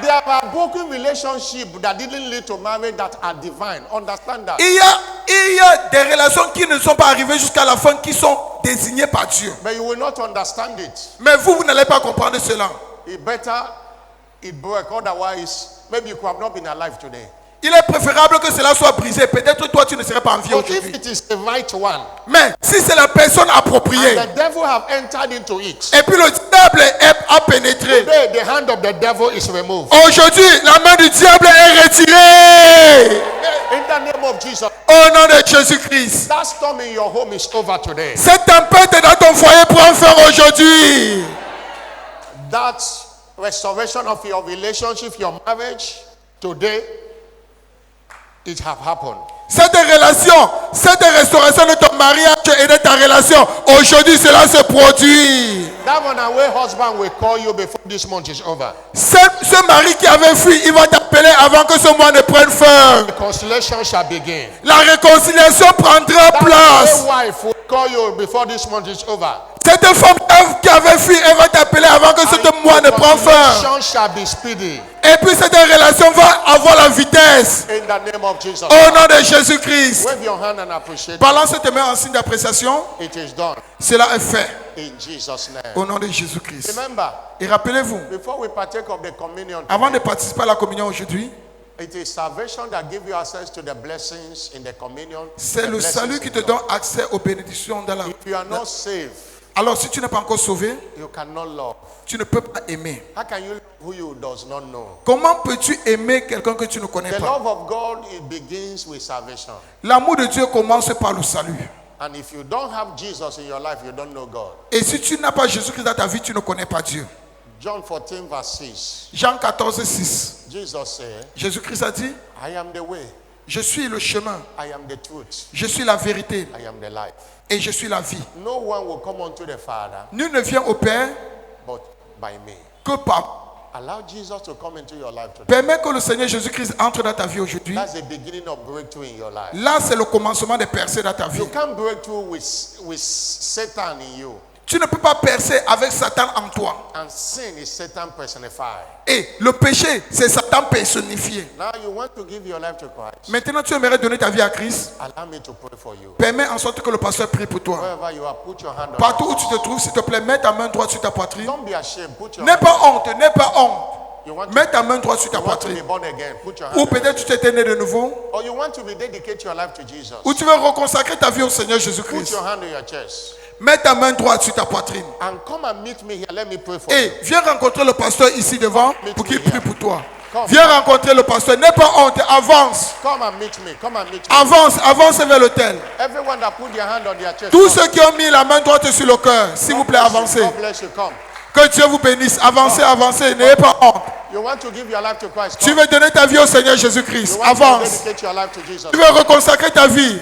There are broken relationships that didn't lead to marriage that are divine. Understand that. Il y a des relations qui ne sont pas arrivées jusqu'à la fin, qui sont désignées par Dieu. But you will not understand it. Mais vous n'allez pas comprendre cela. It better it broke. Otherwise, maybe you could have not been alive today. Il est préférable que cela soit brisé. Peut-être toi, tu ne serais pas en vie But if aujourd'hui. it is the right one, Mais si c'est la personne appropriée, and the devil have entered into it, et puis le diable a pénétré, today the hand of the devil is removed. aujourd'hui, la main du diable est retirée. In the name of Jesus, Au nom de Jésus-Christ. that storm in your home is over today. Cette tempête dans ton foyer prend fin aujourd'hui. That restoration of your relationship, your marriage, today, it have happened. Cette relation, cette restauration de ton mariage et de ta relation, aujourd'hui cela se produit. That runaway husband will call you before this month is over. Ce mari qui avait fui, il va t'appeler avant que ce mois ne prenne fin. Reconciliation shall begin. La réconciliation prendra That place. wife will call you before this month is over. Cette femme qui avait fui, elle va t'appeler avant que ce mois ne prenne fin. Reconciliation shall be speedy. Et puis cette relation va avoir la vitesse. In the name of Jesus. Au nom de Jésus-Christ. Wave your hand and appreciate Balance tes mains en signe d'appréciation. it. It is done. Cela est fait. In Jesus' name. Au nom de Jésus-Christ. Remember, Et rappelez-vous, before we partake of the communion, avant de participer à la communion aujourd'hui, it is salvation that gives you access to the blessings in the communion. c'est the le blessings salut in qui te God. donne accès aux bénédictions dans la... If you are not saved, Alors si tu n'es pas encore sauvé, you cannot love. tu ne peux pas aimer. How can you love who you does not know? Comment peux-tu aimer quelqu'un que tu ne connais The pas? love of God, it begins with salvation. L'amour de Dieu commence par le salut. And if you don't have Jesus in your life, you don't know God. Et si tu n'as pas Jésus-Christ dans ta vie, tu ne connais pas Dieu. John 14, verse 6. Jean 14, 6. Jesus said, Jésus-Christ a dit, I am the way, je suis le chemin, I am the truth, je suis la vérité I am the life. et je suis la vie. No one will come unto the Father Nul ne vient au Père but by me. que par... Allow Jesus to come into your life today. Permets que le Seigneur Jésus-Christ entre dans ta vie aujourd'hui. That's the beginning of breakthrough in your life. Là, c'est le commencement des percées dans ta vie. You can't break through with Satan in you. Tu ne peux pas percer avec Satan en toi. And sin is Satan personified. Et le péché, c'est Satan personnifié. Now you want to give your life to Christ. Maintenant, tu aimerais donner ta vie à Christ. Allow me to pray for you. Permets en sorte que le pasteur prie pour toi. Wherever you are, put your hand on Partout où it. tu te trouves, s'il te plaît, mets ta main droite sur ta poitrine. Don't be ashamed. Put your N'aie hand. pas honte, n'aie pas honte. You want to, Mets ta main droite sur ta you want to be poitrine. born again. Put your hand Ou on peut-être it. tu t'étais né de nouveau. Or you want to rededicate your life to Jesus. Ou tu veux reconsacrer ta vie au Seigneur Put Jésus-Christ. your hand on your chest. Mets ta main droite sur ta poitrine. And come and meet me here. Let me pray for Et you. viens rencontrer le pasteur ici devant pour qu'il prie pour toi. Come. Viens rencontrer le pasteur. N'aie pas honte, avance. Come and meet me. Come and meet me. Avance, avance vers l'autel. Everyone that put their hand on their chest. Tous come. ceux qui ont mis la main droite sur le cœur, s'il vous plaît, avancez. God bless you. Come. Que Dieu vous bénisse. Avancez, avancez. N'ayez pas honte. You want to give your life to Christ. Tu Come. veux donner ta vie au Seigneur Jésus-Christ. You want to Avance. dedicate your life to Jesus. Tu veux reconsacrer ta vie.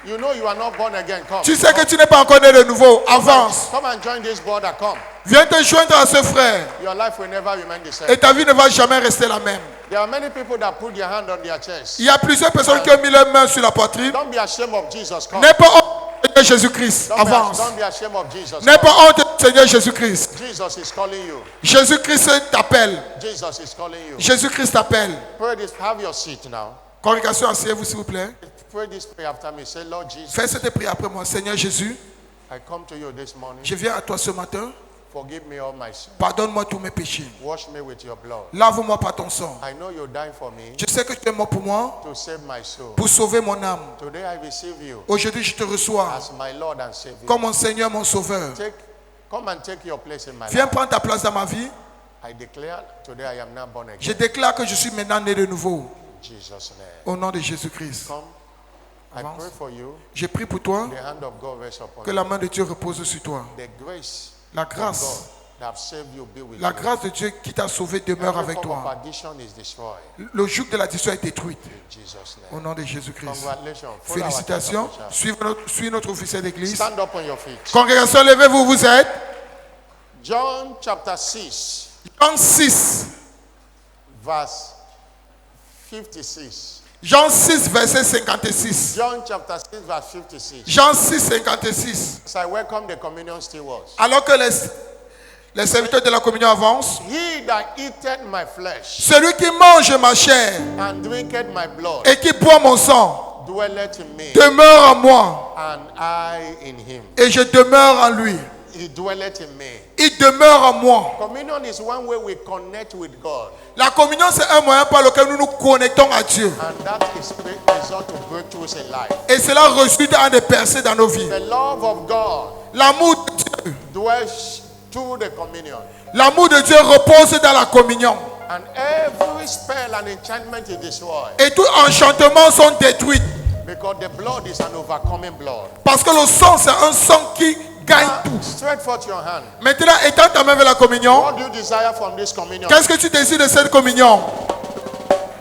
You know you are not born again. Come. Tu sais que tu n'es pas encore né de nouveau. Avance. Come and join this brother. Come. Viens te joindre à ce frère. Your life will never remain the same. Et ta vie ne va jamais rester la même. There are many people that put their hand on their chest. Il y a plusieurs personnes qui ont mis leurs mains sur la poitrine. Don't be ashamed of Jesus. Come. N'aie pas honte de Jésus-Christ. Avance. Don't be ashamed of Jesus. N'aie Come. pas honte du Seigneur Jésus-Christ. Jesus is calling you. Jésus-Christ t'appelle. Jesus is calling you. Jésus-Christ t'appelle. Pray this. Have your seat now. Congrégation, asseyez-vous s'il vous plaît. Pray this prayer after me. Say, Lord Jesus, Fais cette prière après moi. Seigneur Jésus, I come to you this morning. je viens à toi ce matin. Forgive me all my sins. Pardonne-moi tous mes péchés. Wash me with your blood. Lave-moi par ton sang. I know you died for me Je sais que tu es mort pour moi, to save my soul. pour sauver mon âme. Today I receive you Aujourd'hui, je te reçois as my Lord and Savior. comme mon Seigneur, mon Sauveur. Come and take your place in my Viens life. prendre ta place dans ma vie. I declare today I am now born Je again. déclare que je suis maintenant né de nouveau. In Jesus' name. Au nom de Jésus-Christ. Come. I Avance. pray for you. Je prie pour toi, The hand of God rests upon que you. la main de Dieu repose sur toi. The grace La of God grâce, that have saved you be with la you. grâce de Dieu qui t'a sauvé demeure Every avec form of toi. addiction is destroyed Le joug de l'addiction est détruit in Jesus' au name. nom de Jésus-Christ. Congratulations. Follow our Félicitations. church official. Suis notre officiel d'église. Stand up on your feet. Congrégation, levez-vous, vous êtes. John chapter 6, Jean 6. verse 56. Jean 6, verset 56. John chapter 6, verse 56. Jean 6, 56. As I welcome the communion stewards. Alors que les serviteurs de la communion avancent, He that eateth my flesh celui qui mange ma chair and drinketh my blood et qui boit mon sang dwelleth in me, demeure en moi and I in him. et je demeure en lui. He dwelleth in me. Il demeure en moi. Communion is one way we connect with God, La communion, c'est un moyen par lequel nous nous connectons à Dieu. and that is result to breakthroughs in life. Et cela résulte à des percées dans nos vies. The love of God L'amour de Dieu, dwells through the communion, l'amour de Dieu repose dans la communion. and every spell and enchantment is destroyed Et tous enchantements sont détruits. because the blood is an overcoming blood. Parce que le sang, c'est un sang qui gagne Now, tout. stretch forth your hand. Maintenant, étends ta main vers la communion. What do you desire from this communion? Qu'est-ce que tu désires de cette communion?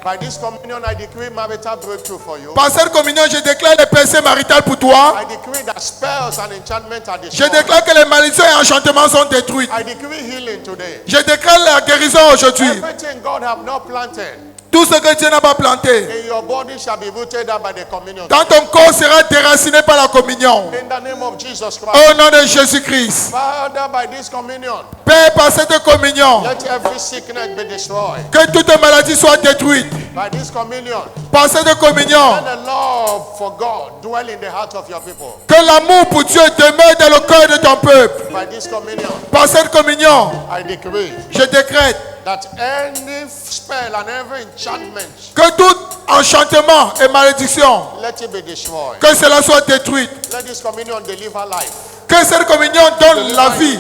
By this communion, I decree marital breakthrough for you. Par cette communion, je déclare les percées maritales pour toi. I decree that spells and enchantments are Je destroyed. déclare que les malédictions et enchantements sont détruits. I decree healing today. Je déclare la guérison aujourd'hui. Everything God have not planted Tout ce que Dieu n'a pas planté in your body shall be rooted up by the communion. dans ton corps sera déraciné par la communion. In the name of Jesus Christ. Au nom de Jésus-Christ. Father, by this communion, Père, par cette communion, let every sickness be destroyed. que toute maladie soit détruite. By this communion, Par cette communion, let the love for God dwell in the heart of your people. que l'amour pour Dieu demeure dans le cœur de ton peuple. By this communion, Par cette communion, I decree je décrète that any spell and every enchantment, que tout enchantement et malédiction, let it be destroyed. que cela soit détruit. Let this communion deliver life. Que cette communion donne la vie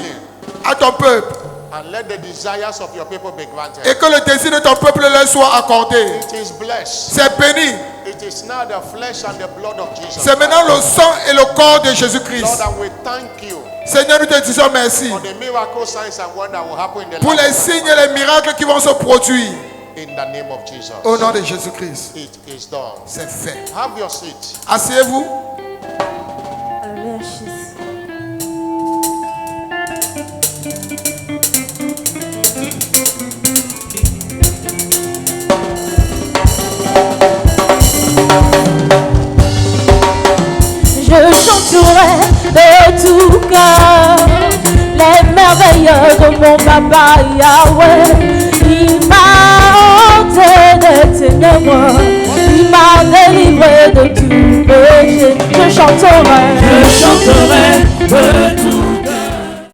à ton peuple. And let the desires of your people be granted. Et que le désir de ton peuple leur soit accordé. It is blessed. C'est béni. It is now the flesh and the blood of Jesus. C'est maintenant le sang et le corps de Lord, Jésus-Christ. and we thank you Seigneur, nous te disons merci for the miracle signs and wonders that will happen in the pour les life signes et les miracles qui vont se produire. in the name of Jesus. Au nom de Jésus-Christ. It is done. C'est fait. Have your seat. Asseyez-vous. Alléluia, Jésus. Je chanterai de tout cœur les merveilles de mon papa Yahweh. Il m'a ôté des ténèbres, il m'a délivré de tout péché. Je chanterai Je chanterai